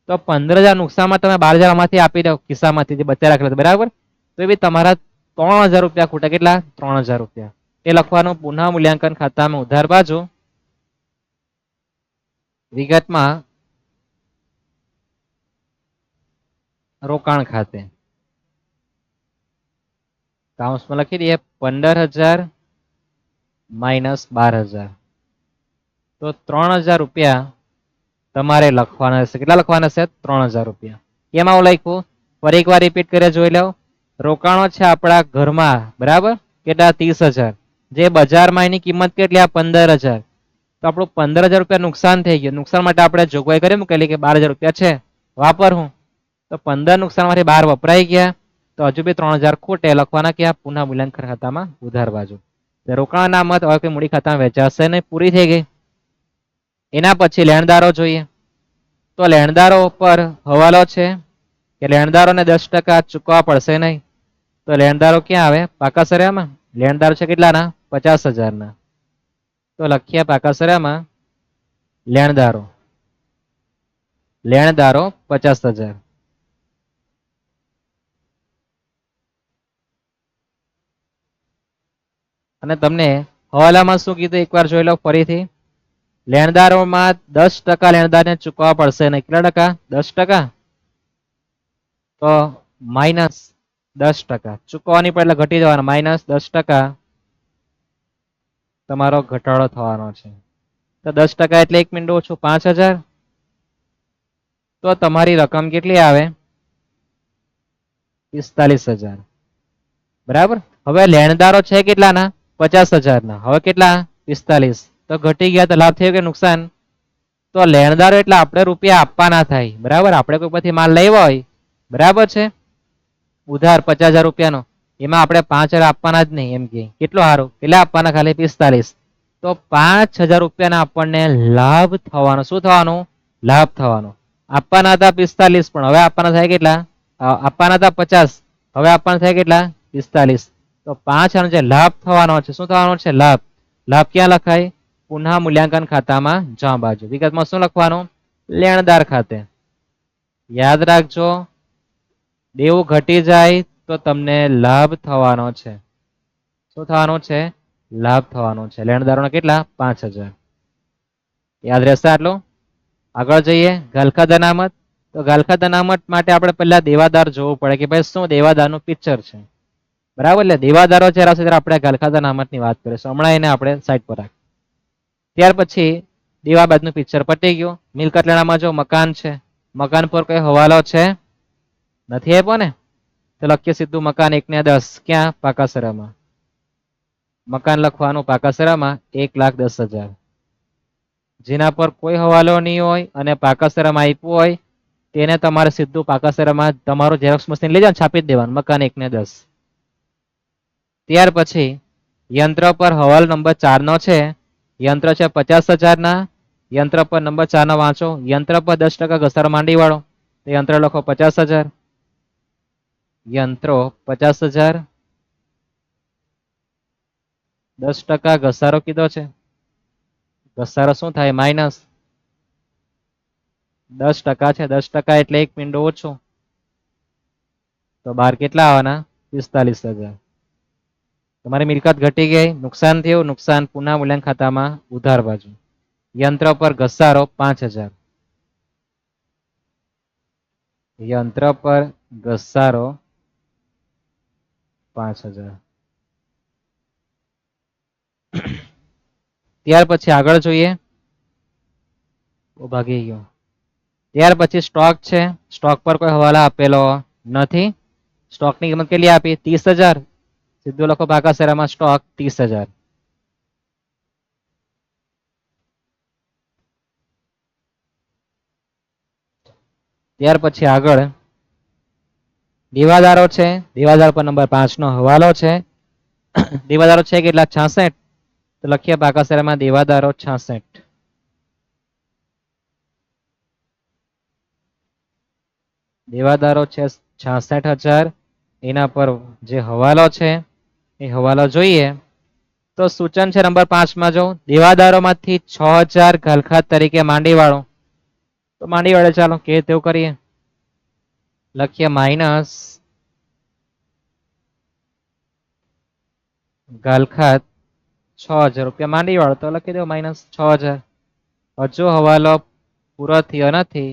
Speaker 1: તો 15,000 નુકસાનમાં તમે 12,000 આમાંથી આપી દો ખિસ્સામાંથી જે બચાવી રાખેલા. બરાબર, તો એ બી તમારા 3,000 રૂપિયા ખૂટે. કેટલા? 3,000 રૂપિયા. એ લખવાનું પુનઃ મૂલ્યાંકન ખાતામાં ઉધાર બાજુ વિગતમાં રોકાણ ખાતે. કાઉન્સમાં લખી દઈએ 15,000 માઇનસ 12,000. તો 3,000 રૂપિયા તમારે લખવાના છે. કેટલા લખવાના છે? 3,000 રૂપિયા. કેમાં આવું લખ્યું? ફરી એકવાર રિપીટ કરી જોઈ લો. રોકાણો છે આપણા ઘરમાં. બરાબર, કેટલા? 30,000. જે બજારમાં એની કિંમત કેટલી? આ 15,000. તો આપણું 15,000 રૂપિયા નુકસાન થઈ ગયું. નુકસાન માટે આપણે જોગવાઈ કરી મૂકેલી કે 12,000 રૂપિયા છે વાપર હું. તો 15 નુકસાનમાંથી 12 વપરાઈ ગયા. તો હજુ બી 3,000 ખૂટે, લખવાના કે આ પુનઃ મૂલ્યાંકન ખાતામાં ઉધાર બાજુ. રોકાણ અનામત હવે કે મૂડી ખાતામાં વેચાશે નહીં, પૂરી થઈ ગઈ. એના પછી લેણદારો જોઈએ. તો લેણદારો પર હવાલો છે કે લેણદારોને 10% ચૂકવવા પડશે નહીં. તો લેણદારો ક્યાં આવે? પાકા સર્યામાં. લેણદારો છે કેટલાના? 50,000 તો લખીએ પાકા સર્યામાં લેણદારો. લેણદારો 50,000. અને તમને હવાલામાં શું કીધું એકવાર જોઈ લો ફરીથી. લેણદારોમાં 10% લેણદારને ચૂકવવા પડશે નહીં. કેટલા ટકા? 10%. તો -10% ચૂકવવાની પડે એટલે ઘટી જવાના. -10% તમારો ઘટાડો થવાનો છે. તો 10% એટલે 1 મિનિટ ઓછું 5,000. તો તમારી રકમ કેટલી આવે? 45,000. બરાબર. હવે લેણદારો છે કેટલાના? 50,000. હવે કેટલા? 45. તો ઘટી ગયા તો લાભ થયો કે નુકસાન? તો લેણદારો એટલે આપણે રૂપિયા આપવાના થાય. બરાબર. આપણે કોઈ પરથી માલ લેવો હોય, બરાબર છે, ઉધાર 50,000 રૂપિયાનો, એમાં આપણે 5,000 આપવાના જ નહીં. એમ કે કેટલો સારું? કેટલા આપવાના? ખાલી 45. તો 5,000 રૂપિયાના આપણને લાભ થવાનો. શું થવાનું? લાભ થવાનો. આપવાના હતા 45, પણ હવે આપવાના થાય કેટલા? આપવાના હતા 50, હવે આપવાના થાય કેટલા? 45. તો 5,000 જે લાભ થવાનો છે, શું થવાનો છે? લાભ. લાભ ક્યાં લખાય? પુનઃ મૂલ્યાંકન ખાતામાં જમા બાજુ. વિગતમાં શું લખવાનું? લેણદાર ખાતે. યાદ રાખજો, દેવું ઘટી જાય તો તમને લાભ થવાનો છે. શું થવાનો છે? લાભ થવાનો છે. લેણદારોના કેટલા? 5,000. યાદ રહેશે આટલું? આગળ જઈએ. ગાલખાત અનામત. તો ગાલખાત અનામત માટે આપણે પહેલા દેવાદાર જોવું પડે કે ભાઈ શું દેવાદારનું પિક્ચર છે. બરાબર. એટલે દેવાદારો જ્યારે આવશે ત્યારે આપણે ગાલખાત અનામતની વાત કરીશું. હમણાં એને આપણે સાઈડ પર રાખીએ. ત્યાર પછી દેવાબાદનું પિક્ચર પતી ગયું. મિલકત લેણામાં જો મકાન છે, મકાન પર કોઈ હવાલો છે? નથી આપ્યો ને. તો લખીએ સીધું મકાન 1 ને 10. ક્યાં? પાકા સરામાં. મકાન લખવાનું પાકા સરામાં 1,10,000. જેના પર કોઈ હવાલો નહીં હોય અને પાકા સરામાં આપ્યું હોય તેને તમારે સીધું પાકા સરામાં તમારું ઝેરોક્સ મશીન લઈ જાવ, છાપી જ દેવાનું. મકાન 1 ને 10. ત્યાર પછી યંત્ર પર હવાલ નંબર 4 નો છે. યંત્ર છે 50,000. યંત્ર પર નંબર 4 નો વાંચો. યંત્ર પર 10% ઘસારો માંડી વાળો. તો યંત્ર લખો 50,000. યંત્રો 50,000. 10% ઘસારો કીધો છે. ઘસારો શું થાય? -10% છે. 10% એટલે 1 મિનિટ ઓછું. તો 12 કેટલા આવવાના? 45,000. તમારી મિલકત ઘટી ગઈ, નુકસાન થયું. નુકસાન પુનઃ મૂલ્યાંકન ખાતામાં ઉધાર બાજુ. યંત્ર પર ઘસારો 5,000. યંત્ર પર ઘસારો 5,000. ત્યાર પછી આગળ જોઈએ. ભાગી ગયો. ત્યાર પછી સ્ટોક છે. સ્ટોક પર કોઈ હવાલા આપેલો નથી. સ્ટોકની કિંમત કેટલી આપી? 30,000. સીધું લખો પાકા સરામાં સ્ટોક 30,000. ત્યાર પછી આગળ દેવાદારો છે. દેવાદાર પર નંબર 5 નો હવાલો છે. દેવાદારો છે કેટલા? 66. તો લખીએ પાકા સરામાં દેવાદારો 66. દેવાદારો છે 66,000. એના પર જે હવાલો છે એ હવાલો જોઈએ. તો સૂચન છે નંબર 5 માં જો દેવાદારોમાંથી 6,000 ઘાલખાત તરીકે માંડી વાળો. તો માંડી વાળે ચાલો કે તેવું કરીએ. લખીએ માઇનસ ગાલખાત 6,000 રૂપિયા માંડી વાળો. તો લખી દો -6,000. હજુ હવાલો પૂરો થયો નથી.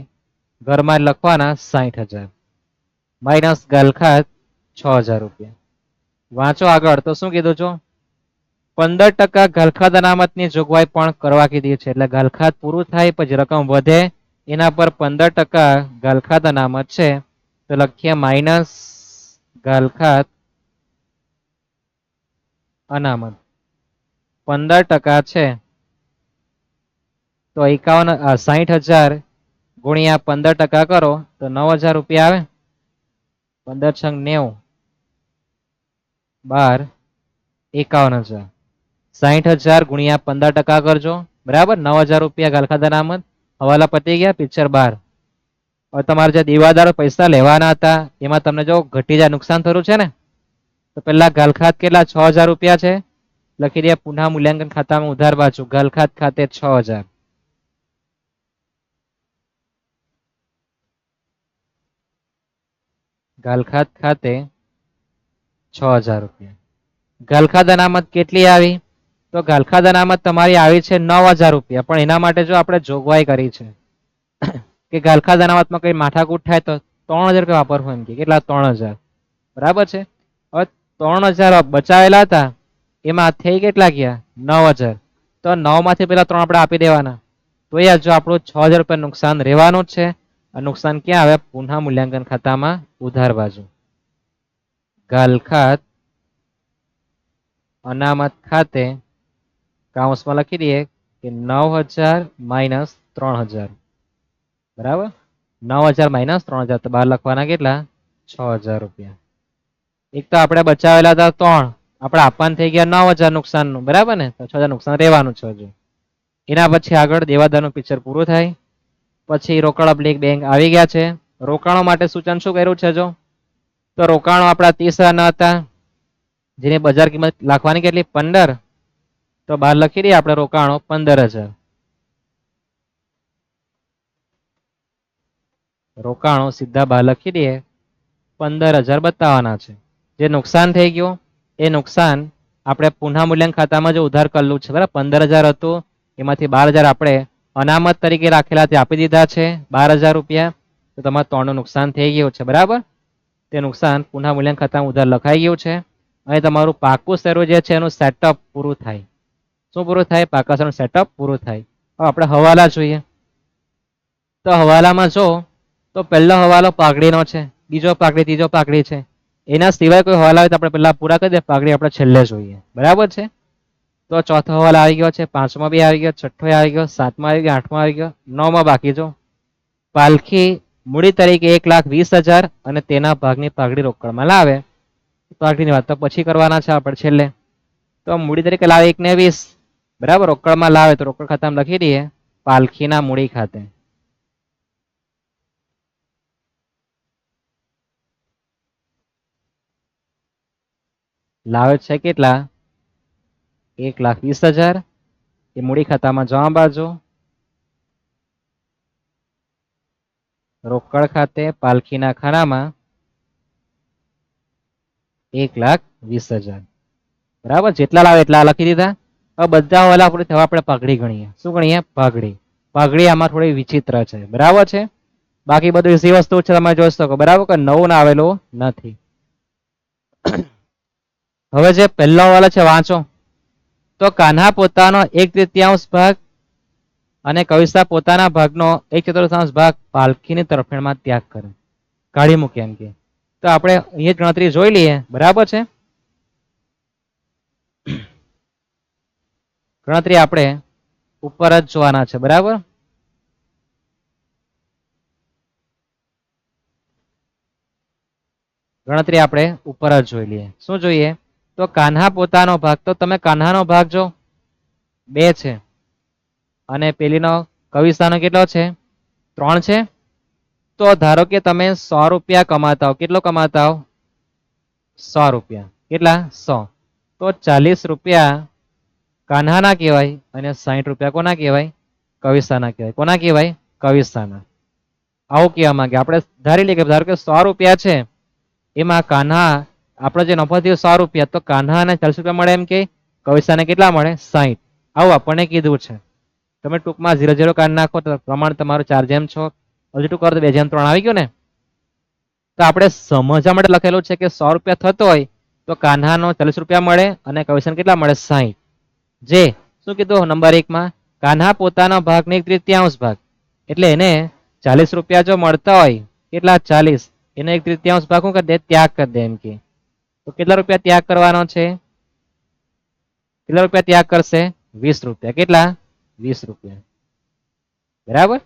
Speaker 1: ઘરમાં લખવાના 60,000. માઇનસ ગાલખાત 6,000 રૂપિયા. વાંચો આગળ. તો શું કીધું છો? 15% ગાલખાત અનામતની જોગવાઈ પણ કરવા કીધી છે. એટલે ગાલખાત પૂરું થાય પછી રકમ વધે એના પર 15% ગાલખાત અનામત છે. તો લખીએ માઇનસ ગાલખાત અનામત. 15% છે તો 60,000 ગુણ્યા 15% કરો તો 9,000 રૂપિયા આવે. 15 છંગ 90, 12, 51,000. 60,000 ગુણ્યા 15% કરજો, બરાબર. 9,000 રૂપિયા ગાલખાત અનામત. હવાલા પતી ગયા, પિક્ચર 12. હવે તમારે જે દેવાદારો પૈસા લેવાના હતા એમાં તમને જો ઘટી જાય, નુકસાન થયું છે ને, તો પેલા ગાલખાત કેટલા 6,000 રૂપિયા છે, લખી દે પુનઃ મૂલ્યાંકન ખાતામાં ઉધાર બાજુ ગાલખાત ખાતે 6,000. ગાલખાત ખાતે 6,000 રૂપિયા. ગાલખાત અનામત કેટલી આવી? તો ગાલખાત અનામત તમારી આવી છે 9,000 રૂપિયા. પણ એના માટે જો આપણે જોગવાઈ કરી છે કે ગાલખાત અનામતમાં કઈ માથાકૂટ થાય તો 3,000 રૂપિયા વાપરવું, એમ કે કેટલા 3,000, બરાબર છે. હવે 3,000 બચાવેલા હતા એમાં થઈ કેટલા ગયા 9,000. તો 9 માંથી પેલા 3 આપણે આપી દેવાના. તો એ જો આપણું 6,000 રૂપિયા નુકસાન રહેવાનું જ છે. આ નુકસાન ક્યાં આવે? પુનઃ મૂલ્યાંકન ખાતામાં ઉધાર બાજુ. ગાલખાત અનામત ખાતે કાઉન્સમાં લખી દઈએ કે 9,000 માઇનસ 3,000, બરાબર. 9,000 માઇનસ 3,000 તો બહાર લખવાના કેટલા 6,000 રૂપિયા. એક તો આપણે બચાવેલા હતા 3, આપણે આપવાનું થઈ ગયા 9,000 નુકસાનનું, બરાબર ને. તો 6,000 નુકસાન રહેવાનું છે હજુ. એના પછી આગળ દેવાદારનું પિક્ચર પૂરું થાય. પછી રોકડ અપલીક બેંક આવી ગયા છે. રોકાણો માટે સૂચન શું કર્યું છે? જો તો રોકાણો આપણા 30,000 હતા, જેની બજાર કિંમત લખવાની કેટલી 15, તો બહાર લખી દઈએ આપણે રોકાણો 15,000. રોકાણો સીધા બહાર લખી દઈએ 15,000 બતાવવાના છે. જે નુકસાન થઈ ગયું એ નુકસાન આપણે પુનઃ મૂલ્યાંકન ખાતામાં જો ઉધાર કરેલું છે, બરાબર. 15,000 હતું એમાંથી 12,000 આપણે અનામત તરીકે રાખેલા તે આપી દીધા છે 12,000 રૂપિયા. તો તમારે 3 નું નુકસાન થઈ ગયું છે, બરાબર. તે નુકસાન પુનઃ મૂલ્યાંકન ખાતામાં ઉધાર લખાઈ ગયું છે. અને તમારું પાકું શેરું જે છે એનું સેટઅપ પૂરું થાય. શું પૂરું થાય? પાકા શેરનું સેટઅપ પૂરું થાય. હવે આપણે હવાલા જોઈએ. તો હવાલામાં જો તો પહેલો હવાલો પાઘડીનો છે, બીજો પાઘડી, ત્રીજો પાઘડી છે. એના સિવાય કોઈ હવાલા હોય તો આપણે પહેલા પૂરા કરી દે, પાઘડી આપણે છેલ્લે જોઈએ, બરાબર છે. તો ચોથો હવાલો આવી ગયો છે, 5મો બી આવી ગયો, 6મો આવી ગયો, 7મો આવી ગયો, 8મો આવી ગયો, 9મો બાકી. જો પાલખી મૂડી તરીકે 1,20,000 અને તેના ભાગની પાઘડી રોકડમાં લાવે. પાઘડીની વાત તો પછી કરવાના છે આપણે છેલ્લે. તો મૂડી તરીકે લાવે 1,20,000, બરાબર. રોકડમાં લાવે તો રોકડ ખાતામાં લખી દઈએ પાલખીના મૂડી ખાતે. લાવે છે કેટલા 1,20,000, એ મૂડી ખાતામાં જમા બાજુ. રોકડ ખાતે પાલખીના ખાનામાં 1,20,000, બરાબર. જેટલા લાવે એટલા લખી દીધા. હવે બધા હવાલા પૂરી થવા આપણે પાઘડી ગણીએ. શું ગણીએ? પાઘડી. પાઘડી આમાં થોડી વિચિત્ર છે, બરાબર છે. બાકી બધું ઇઝી વસ્તુ છે, તમે જોઈ શકો, બરાબર. કે નવું ના આવેલું નથી. હવે જે પહેલો હવાલો છે વાંચો. તો કાન્હા પોતાનો 1/3 ભાગ અને કવિતા પોતાના ભાગનો 1/4 ભાગ પાલખીની તરફેણમાં ત્યાગ કરે, કાઢી મૂકે, એમ કે. તો આપણે અહીંયા ગણતરી જોઈ લઈએ, બરાબર છે. ગણતરી આપણે ઉપર જ જોવાના છે, બરાબર. ગણતરી આપણે ઉપર જ જોઈ લઈએ. શું જોઈએ? તો કાન્હા પોતાનો ભાગ. તો તમે કાન્હાનો ભાગ જો 2 છે અને પેલીનો કવિતાનો કેટલો છે 3 છે. તો ધારો કે તમે 100 રૂપિયા કમાતા હો. કેટલો કમાતા હો? 100 રૂપિયા. કેટલા? 100. તો 40 રૂપિયા કાન્હાના કહેવાય અને 60 રૂપિયા કોના કહેવાય? કવિતાના કહેવાય. કોના કહેવાય? કવિતાના. આવું કહેવા માંગે. આપણે ધારી લઈએ કે ધારો કે 100 રૂપિયા છે, એમાં કાન્હા આપણે જે નફો થયો 100 રૂપિયા, તો કાન્હાને 40 રૂપિયા મળે, એમ કે કવિતાને કેટલા મળે? 60. આવું આપણને કીધું છે. તમે ટૂંકમાં 0 કાઢી નાખો તો પ્રમાણ તમારું 4:6. હજુ ટૂંક કરો તો 2:3 આવી ગયું ને. તો આપણે સમજવા માટે લખેલું છે કે 100 રૂપિયા થતો હોય તો કાન્હાનો 40 રૂપિયા મળે અને કવિતાને કેટલા મળે? 60. જે શું કીધું નંબર 1 માં? કાન્હા પોતાના ભાગનો 1/3 ભાગ, એટલે એને 40 રૂપિયા જો મળતા હોય, કેટલા? 40. એને 1/3 ભાગ શું કરી દે? ત્યાગ કરી દે, એમ કે. તો કેટલા રૂપિયા ત્યાગ કરવાનો છે? કેટલા રૂપિયા ત્યાગ કરશે? 20 રૂપિયા. કેટલા? 20 રૂપિયા. બરાબર.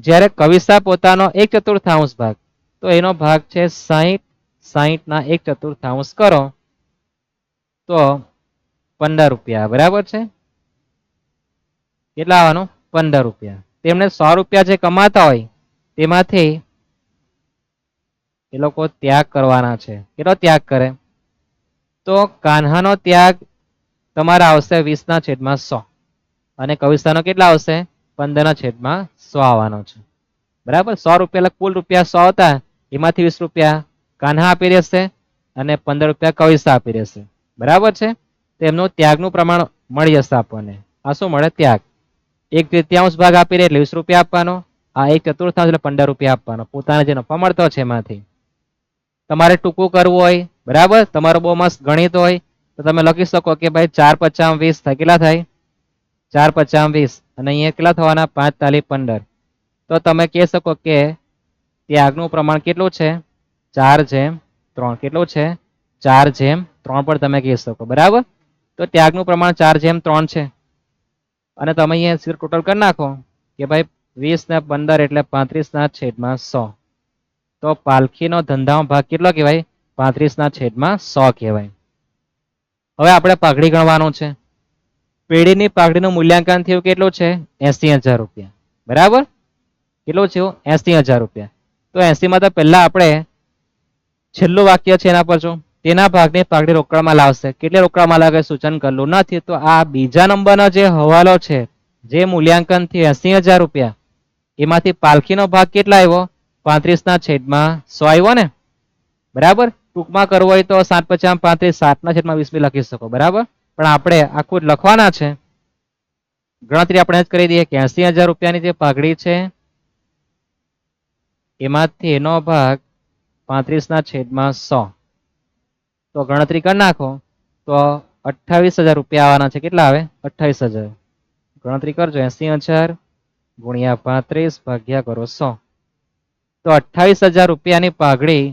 Speaker 1: જ્યારે કવિતા પોતાનો 1/4 ભાગ, તો એનો ભાગ છે 60. 60 ના 1/4 કરો તો 15 રૂપિયા. બરાબર છે. કેટલા આવવાનું? 15 રૂપિયા. તેમને 100 રૂપિયા જે કમાતા હોય તેમાંથી એ લોકો ત્યાગ કરવાના છે. કેટલો ત્યાગ કરે? તો કાન્હાનો ત્યાગ તમારા આવશે 20/100 અને કવિતાનો કેટલા આવશે? 15/100 આવવાનો છે. બરાબર. 100 રૂપિયા એટલે કુલ રૂપિયા 100 હતા, એમાંથી 20 રૂપિયા કાન્હા આપી દેશે અને 15 રૂપિયા કવિતા આપી દેશે. બરાબર છે. તેમનું ત્યાગનું પ્રમાણ મળી જશે આપણને. આ શું મળે? ત્યાગ. 1/3 ભાગ આપી દે એટલે 20 રૂપિયા આપવાનો. આ 1/4 એટલે 15 રૂપિયા આપવાનો, પોતાને જે નફો મળતો છે એમાંથી. તમારે ટૂંકું કરવું હોય, બરાબર, તમારો બહુ મસ્ત ગણિત હોય તો તમે લખી શકો કે ભાઈ 4×5 = 20 થાય. કેટલા થાય? 4×5 = 20 અને અહીંયા કેટલા થવાના? 5×4 = 15. તો તમે કહી શકો કે ત્યાગનું પ્રમાણ કેટલું છે? 4/3. કેટલું છે? 4/3 પર તમે કહી શકો. બરાબર. તો ત્યાગનું પ્રમાણ 4/3 છે. અને તમે અહીંયા ટોટલ કરી નાખો કે ભાઈ 20 ને 15 એટલે 35/100. તો પાલખીનો ધંધાનો ભાગ કેટલો કહેવાય? 35/100 કહેવાય. હવે આપણે પાઘડી ગણવાનું છે. પેઢીની પાઘડીનું મૂલ્યાંકન થયું કેટલું છે? 80,000 રૂપિયા. બરાબર. કેટલું છે? 80,000 રૂપિયા. તો 80 માં તો પહેલા આપણે છેલ્લું વાક્ય છે એના પર જો, તેના ભાગની પાઘડી રોકડમાં લાવશે. કેટલે રોકડમાં લાગે? સૂચન કરેલું નથી. તો આ બીજા નંબરનો જે હવાલો છે, જે મૂલ્યાંકન થયું 80,000 રૂપિયા, એમાંથી પાલખીનો ભાગ કેટલા આવ્યો? 35/100 આવ્યો ને. બરાબર. ટૂંકમાં કરવો હોય તો 7×5 = 35, 7/20 લખી શકો. બરાબર. પણ આપણે આખું લખવાના છે. ગણતરી આપણે જ કરી દઈએ કે 80,000 રૂપિયાની જે પાઘડી છે એમાંથી એનો ભાગ 35/100. તો ગણતરી કરી નાખો તો 28,000 રૂપિયા આવવાના છે. કેટલા આવે? 28,000. ગણતરી કરજો. 80,000 ગુણ્યા 35 ભાગ્યા કરો 100. તો 28,000 રૂપિયાની પાઘડી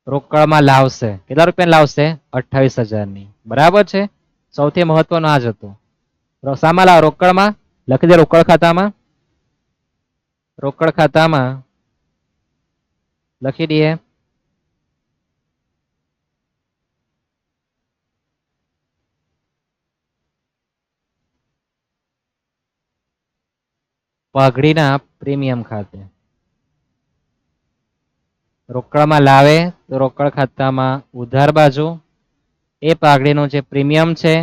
Speaker 1: રોકડમાં લાવશે. કેટલા રૂપિયા લાવશે? 28,000ની. બરાબર છે. સૌથી મહત્વનો આ જ હતો. શામાં લાવ? રોકડમાં. લખી દે રોકડ ખાતામાં. રોકડ ખાતામાં લખી દઈએ. પાઘડીના પ્રીમિયમ ખાતે. રોકડમાં લાવે તો રોકડ ખાતામાં ઉધાર બાજુ એ પાઘડીનું જે પ્રીમિયમ છે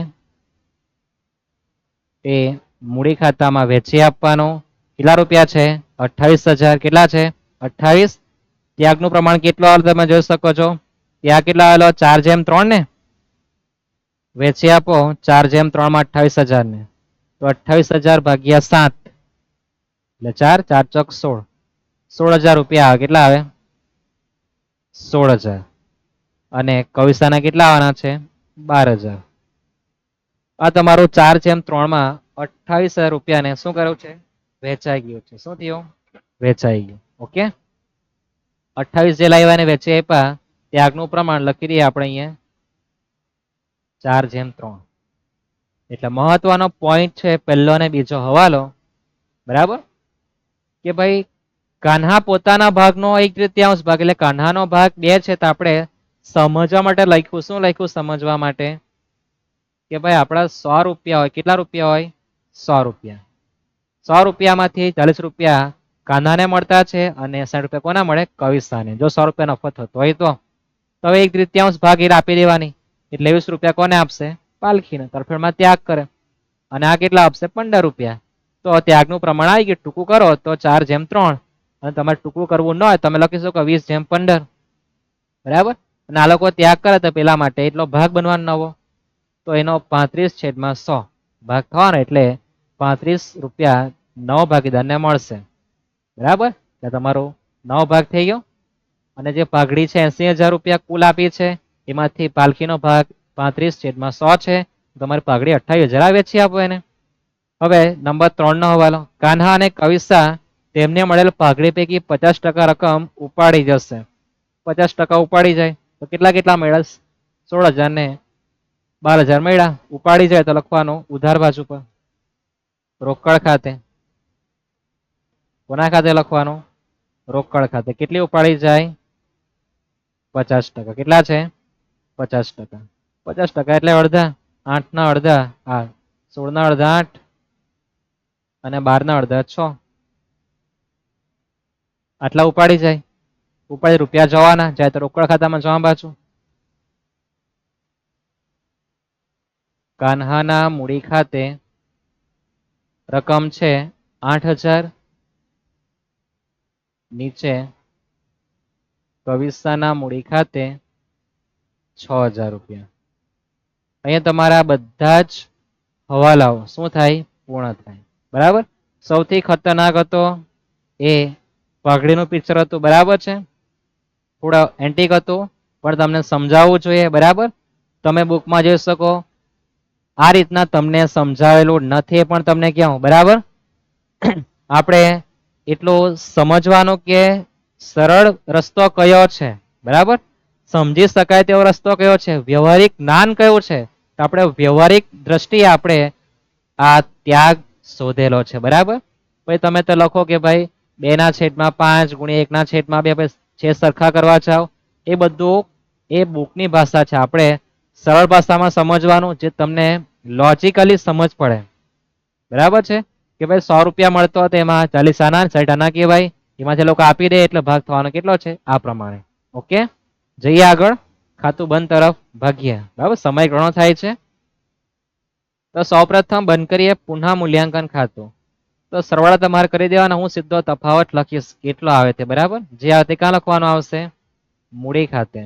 Speaker 1: એ મૂડી ખાતામાં વેચી આપવાનું. કેટલા રૂપિયા છે? 28,000. કેટલા છે? 28. ત્યાગનું પ્રમાણ કેટલું આવે તમે જોઈ શકો છો. ત્યાગ કેટલા આવેલો? 4/3 ને. વેચી આપો 4/3 માં 28,000 ને. તો 28,000 ભાગ્યા 7 એટલે 4, 4 ચોક 16. 16,000 રૂપિયા આવે. કેટલા આવે? 16,000. અને કવિતાના કેટલા આવવાના છે? 12,000. આ તમારું 4/3 માં 28,000 રૂપિયાને શું કર્યું છે? વેચાઈ ગયું છે. શું થયું? વેચાઈ ગયું. ઓકે. 28 જે લાવ્યા ને વેચી આપ્યા. ત્યાગનું પ્રમાણ લખી દઈએ આપણે અહીંયા 4/3. એટલે મહત્વનો પોઈન્ટ છે પહેલો અને બીજો હવાલો. બરાબર. કે ભાઈ કાન્હા પોતાના ભાગનો 1/3 ભાગ એટલે કાન્હાનો ભાગ 2 છે. તો આપણે સમજવા માટે લખ્યું. શું લખ્યું સમજવા માટે? કે ભાઈ આપણા 100 રૂપિયા હોય. કેટલા રૂપિયા હોય? 100 રૂપિયા. 100 રૂપિયામાંથી 40 રૂપિયા કાન્હાને મળતા છે અને 60 રૂપિયા કોના મળે? કવિતાને. જો 100 રૂપિયા નફો થતો હોય તો હવે 1/3 ભાગ એ આપી દેવાની. એટલે 20 રૂપિયા કોને આપશે? પાલખીને. તરફેણમાં ત્યાગ કરે. અને આ કેટલા આપશે? 15 રૂપિયા. તો ત્યાગનું પ્રમાણ આવી ગયું. ટૂંકું કરો તો 4/3. અને તમારે ટૂંકું કરવું ન હોય તમે લખી શકો 20/15. બરાબર. અને આ લોકો ત્યાગ કરે તો પેલા માટે એટલો ભાગ બનવાનો નવો. તો એનો 35/100 ભાગ થવાનો એટલે 35 રૂપિયા 9 ભાગીદારને મળશે. બરાબર. એટલે તમારો 9 ભાગ થઈ ગયો. અને જે પાઘડી છે 80,000 રૂપિયા કુલ આપી છે એમાંથી પાલખીનો ભાગ 35/100 છે. તમારી પાઘડી 28,000 વેચી આપો એને. હવે નંબર 3 નો હવાલો. કાન્હા અને કવિતા તેમને મળેલ પાઘડી પૈકી 50% રકમ ઉપાડી જશે. 50% ઉપાડી જાય તો કેટલા કેટલા મળ્યા? 16,000 ને 12,000 મળ્યા. ઉપાડી જાય તો લખવાનું ઉધાર બાજુ પર રોકડ ખાતે. કોના ખાતે લખવાનું? રોકડ ખાતે. કેટલી ઉપાડી જાય? 50%. કેટલા છે? 50%. 50% એટલે અડધા. 8 ના અડધા 16 ના અડધા 8 અને 12 ના અડધા 6. આટલા ઉપાડી જાય. ઉપાડી રૂપિયા જવાના જાય તો રોકડ ખાતામાં જવા બાજુ. કાન્હાના મૂડી ખાતે રકમ છે 8,000. નીચે કવિસ્તાના મૂડી ખાતે 6,000 રૂપિયા. અહીંયા તમારા બધા જ હવાલાઓ શું થાય? પૂર્ણ થાય. બરાબર. સૌથી ખતરનાક હતો એ પાઘડીનું પિક્ચર હતું. બરાબર છે. થોડા એન્ટિક હતું પણ તમને સમજાવવું જોઈએ. બરાબર. તમે બુકમાં જોઈ શકો આ રીતના તમને સમજાવેલું નથી પણ તમને કહું. બરાબર. આપણે એટલું સમજવાનું કે સરળ રસ્તો કયો છે. બરાબર. સમજી શકાય તેવો રસ્તો કયો છે, વ્યવહારિક જ્ઞાન કયું છે, તો આપણે વ્યવહારિક દ્રષ્ટિએ આપણે આ ત્યાગ શોધેલો છે. બરાબર. પછી તમે તો લખો કે ભાઈ 2/5 ગુણ્યા 1/2 છે સરખા કરવા જાઓ. એ બધું એ બુકની ભાષા છે. આપણે સરળ ભાષામાં સમજવાનું જે તમને લોજિકલી સમજ પડે. બરાબર છે કે ભાઈ 100 રૂપિયા મળતો હતો એમાં 40 આના 60 આના કહેવાય. એમાંથી લોકો આપી દે એટલે ભાગ થવાનો કેટલો છે? આ પ્રમાણે. ઓકે. જઈએ આગળ. ખાતું બંધ તરફ ભાગીએ. બરાબર. સમય ઘણો થાય છે. તો સૌપ્રથમ બંધ કરીએ પુનઃ મૂલ્યાંકન ખાતું. તો સરવાળા તમારે કરી દેવાના. હું સીધો તફાવત લખીશ કેટલો આવે તે. બરાબર. જે આવે તે ક્યાં લખવાનું આવશે? મૂડી ખાતે.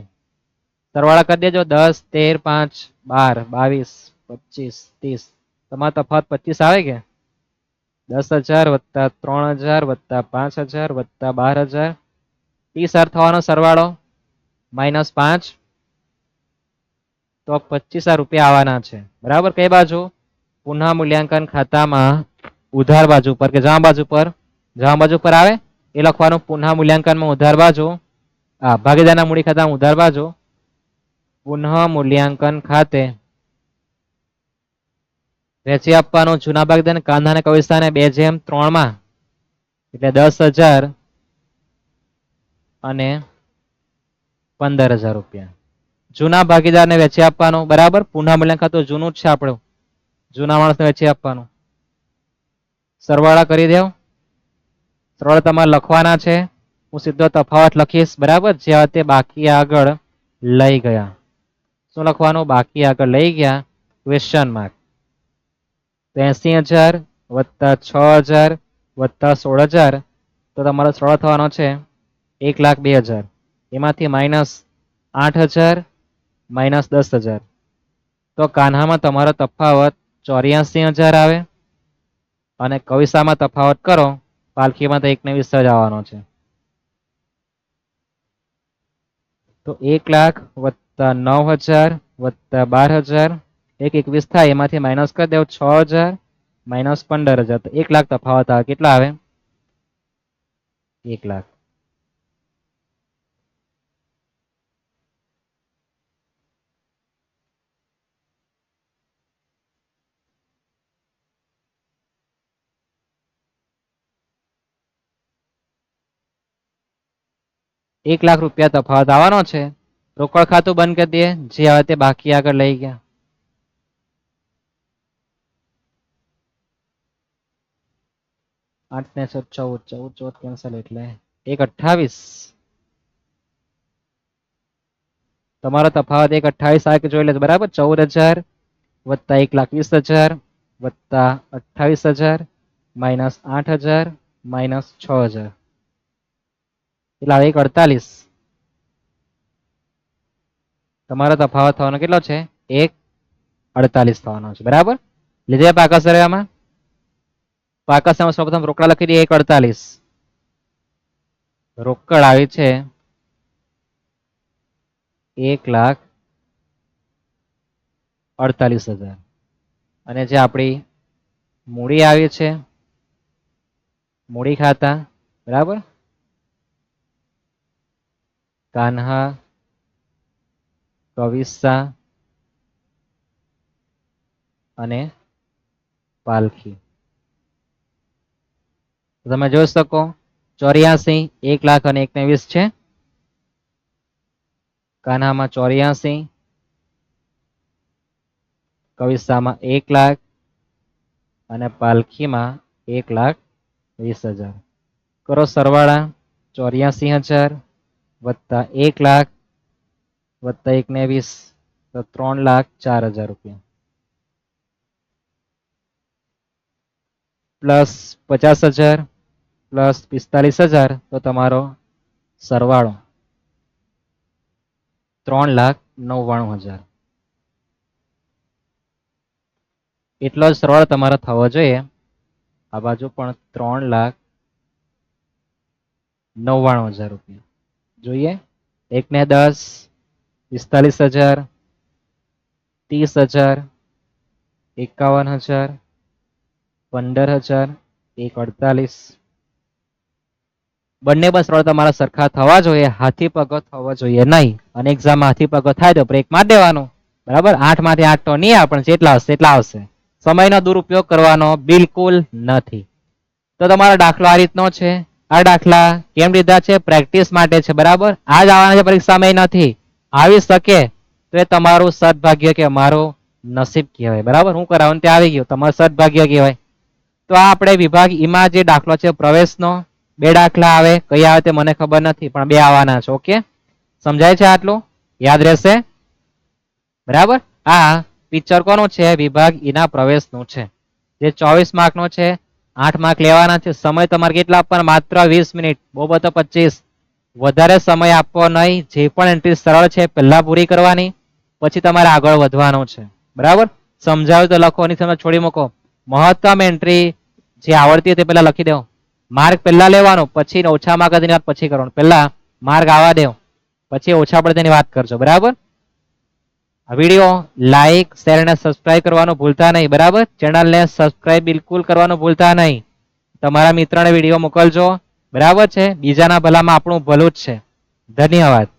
Speaker 1: સરવાળા કરી દેજો. 10, 13, 5, 12, 22, 25, 30. તમારો તફાવત 25 આવે કે? 10,000 વત્તા 3,000 વત્તા 5,000 વત્તા 12,000 30,000 થવાનો સરવાળો -5 તો 25,000 રૂપિયા આવવાના છે. બરાબર. કઈ બાજુ? પુનઃ મૂલ્યાંકન ખાતામાં ઉધાર બાજુ પર કે જમા બાજુ પર? જમા બાજુ પર આવે એ લખવાનું. પુનઃ મૂલ્યાંકનમાં ઉધાર બાજુ ભાગીદારના મૂડી ખાતામાં ઉધાર બાજુ. પુનઃ મૂલ્યાંકન ખાતે વેચી આપવાનું જૂના ભાગીદાર કાંધા અને કવિસ્તાને 2/3 માં એટલે 10,000 અને 15,000 રૂપિયા. જૂના ભાગીદારને વેચી આપવાનું. બરાબર. પુનઃ મૂલ્યાંકન ખાતું જૂનું જ છે આપણું. જૂના માણસને વેચી આપવાનું. સરવાળા કરી દેવ. સરવાળા તમારે લખવાના છે. હું સીધો તફાવત લખીશ. બરાબર. જે તે બાકી આગળ લઈ ગયા. શું લખવાનું? બાકી આગળ લઈ ગયા ક્વેશ્ચન માર્ક. 80,000 વત્તા 6,000 વત્તા 16,000 તો તમારો સરવાળો થવાનો છે 1,02,000. એમાંથી -8,000 -10,000 તો કાન્હામાં તમારો તફાવત 84,000 આવે અને કવિસામાં તફાવત કરો પાલખીમાં તો 1,20,000 જ આવવાનો છે. તો 1,00,000 વત્તા 9,000 વત્તા 12,000 1,21 થાય. એમાંથી માઇનસ કરી દેવ 6,000 -15,000 તો 1,00,000 તફાવત આવે. કેટલા આવે? 1,00,000. ₹1,00,000 તફાવત આવવાનો છે. રોકડ ખાતું બંધ કરી દઈએ. જે આવે તે બાકી આગળ લઈ ગયા. આઠ ને 14 કેન્સલ એટલે 1,28. તમારો તફાવત 1,28 આવે કે જોઈ લે. બરાબર. 14,000 વત્તા 1,20,000 વત્તા 28,000 -8,000 -6,000 એટલે આવે 1,48. તમારો તફાવત થવાનો કેટલો છે? 1,48 થવાનો છે. બરાબર. લીધે પાકા સરવાળામાં પાકા સરવાળામાં સૌપ્રથમ રોકડા લખી દઈએ. 1,48 રોકડ આવી છે 1,48,000 અને જે આપણી મૂડી આવી છે મૂડી ખાતા. બરાબર. કાન્હા કવિસ્સા અને પાલખી. તમે જોઈ શકો 84, 1,00,000 અને 1,20 છે. કાન્હામાં 84, કવિસામાં 1,00,000 અને પાલખીમાં 1,20,000. કરો સરવાળા 84,000 વત્તા 1,00,000 વત્તા 1,20 તો 3,04,000 રૂપિયા પ્લસ 50,000 પ્લસ 45,000 તો તમારો સરવાળો 3,99,000. એટલો જ સરવાળો તમારો થવો જોઈએ. આ બાજુ પણ 3,99,000 રૂપિયા જોઈએ. 1 ને 10 45,000 30,000 51,000 15,000 1,48. બંને બસ સરળ તમારા સરખા થવા જોઈએ, હાથી પગો થવો જોઈએ નહીં. અને એક્ઝામમાં હાથી પગો થાય તો બ્રેક મારી દેવાનું. બરાબર, 8 માંથી 8 તો નહીં આવે, પણ જેટલા આવશે એટલા આવશે. સમયનો દુરુપયોગ કરવાનો બિલકુલ નથી. તો તમારો દાખલો આ રીતનો છે. આ દાખલા કેમ લીધા છે? પ્રેક્ટિસ માટે છે. બરાબર, આજ આવવાના છે પરીક્ષામાં નથી. આવી શકે તો એ તમારું સદભાગ્ય કે મારું નસીબ કહેવાય. બરાબર, હું કરાવું ત્યાં આવી ગયું, તમારું સદભાગ્ય કહેવાય. તો આ આપણે વિભાગ ઈમાં જે દાખલો છે પ્રવેશનો, 2 દાખલા આવે. કઈ આવે તે મને ખબર નથી, પણ 2 આવવાના છે. ઓકે, સમજાય છે? આટલું યાદ રહેશે? બરાબર. આ પિક્ચર કોનું છે? વિભાગ ઈના પ્રવેશનું છે, જે 24 માર્કનો છે. 8 માર્ક લેવાના છે. સમય તમારે કેટલા આપવાના? માત્ર 20 મિનિટ. બહુ બધો 25. વધારે સમય આપવો નહીં. જે પણ એન્ટ્રી સરળ છે પહેલા પૂરી કરવાની, પછી તમારે આગળ વધવાનું છે. બરાબર, સમજાવ્યું તો લખો, ની સમજ છોડી મૂકો. મહત્તમ એન્ટ્રી જે આવડતી હોય તે પહેલા લખી દો. માર્ક પહેલા લેવાનો, પછી ઓછા માર્ક તેની વાત પછી કરવાનું. પહેલા માર્ક આવવા દો, પછી ઓછા પડે તેની વાત કરજો. બરાબર, આ વિડીયો લાઈક શેર અને સબસ્ક્રાઇબ કરવાનું ભૂલતા નહીં. બરાબર, ચેનલને સબસ્ક્રાઇબ બિલકુલ કરવાનું ભૂલતા નહીં. તમારા મિત્રને વિડીયો મોકલજો. બરાબર છે, બીજાના ભલામાં આપણું ભલું જ છે. ધન્યવાદ.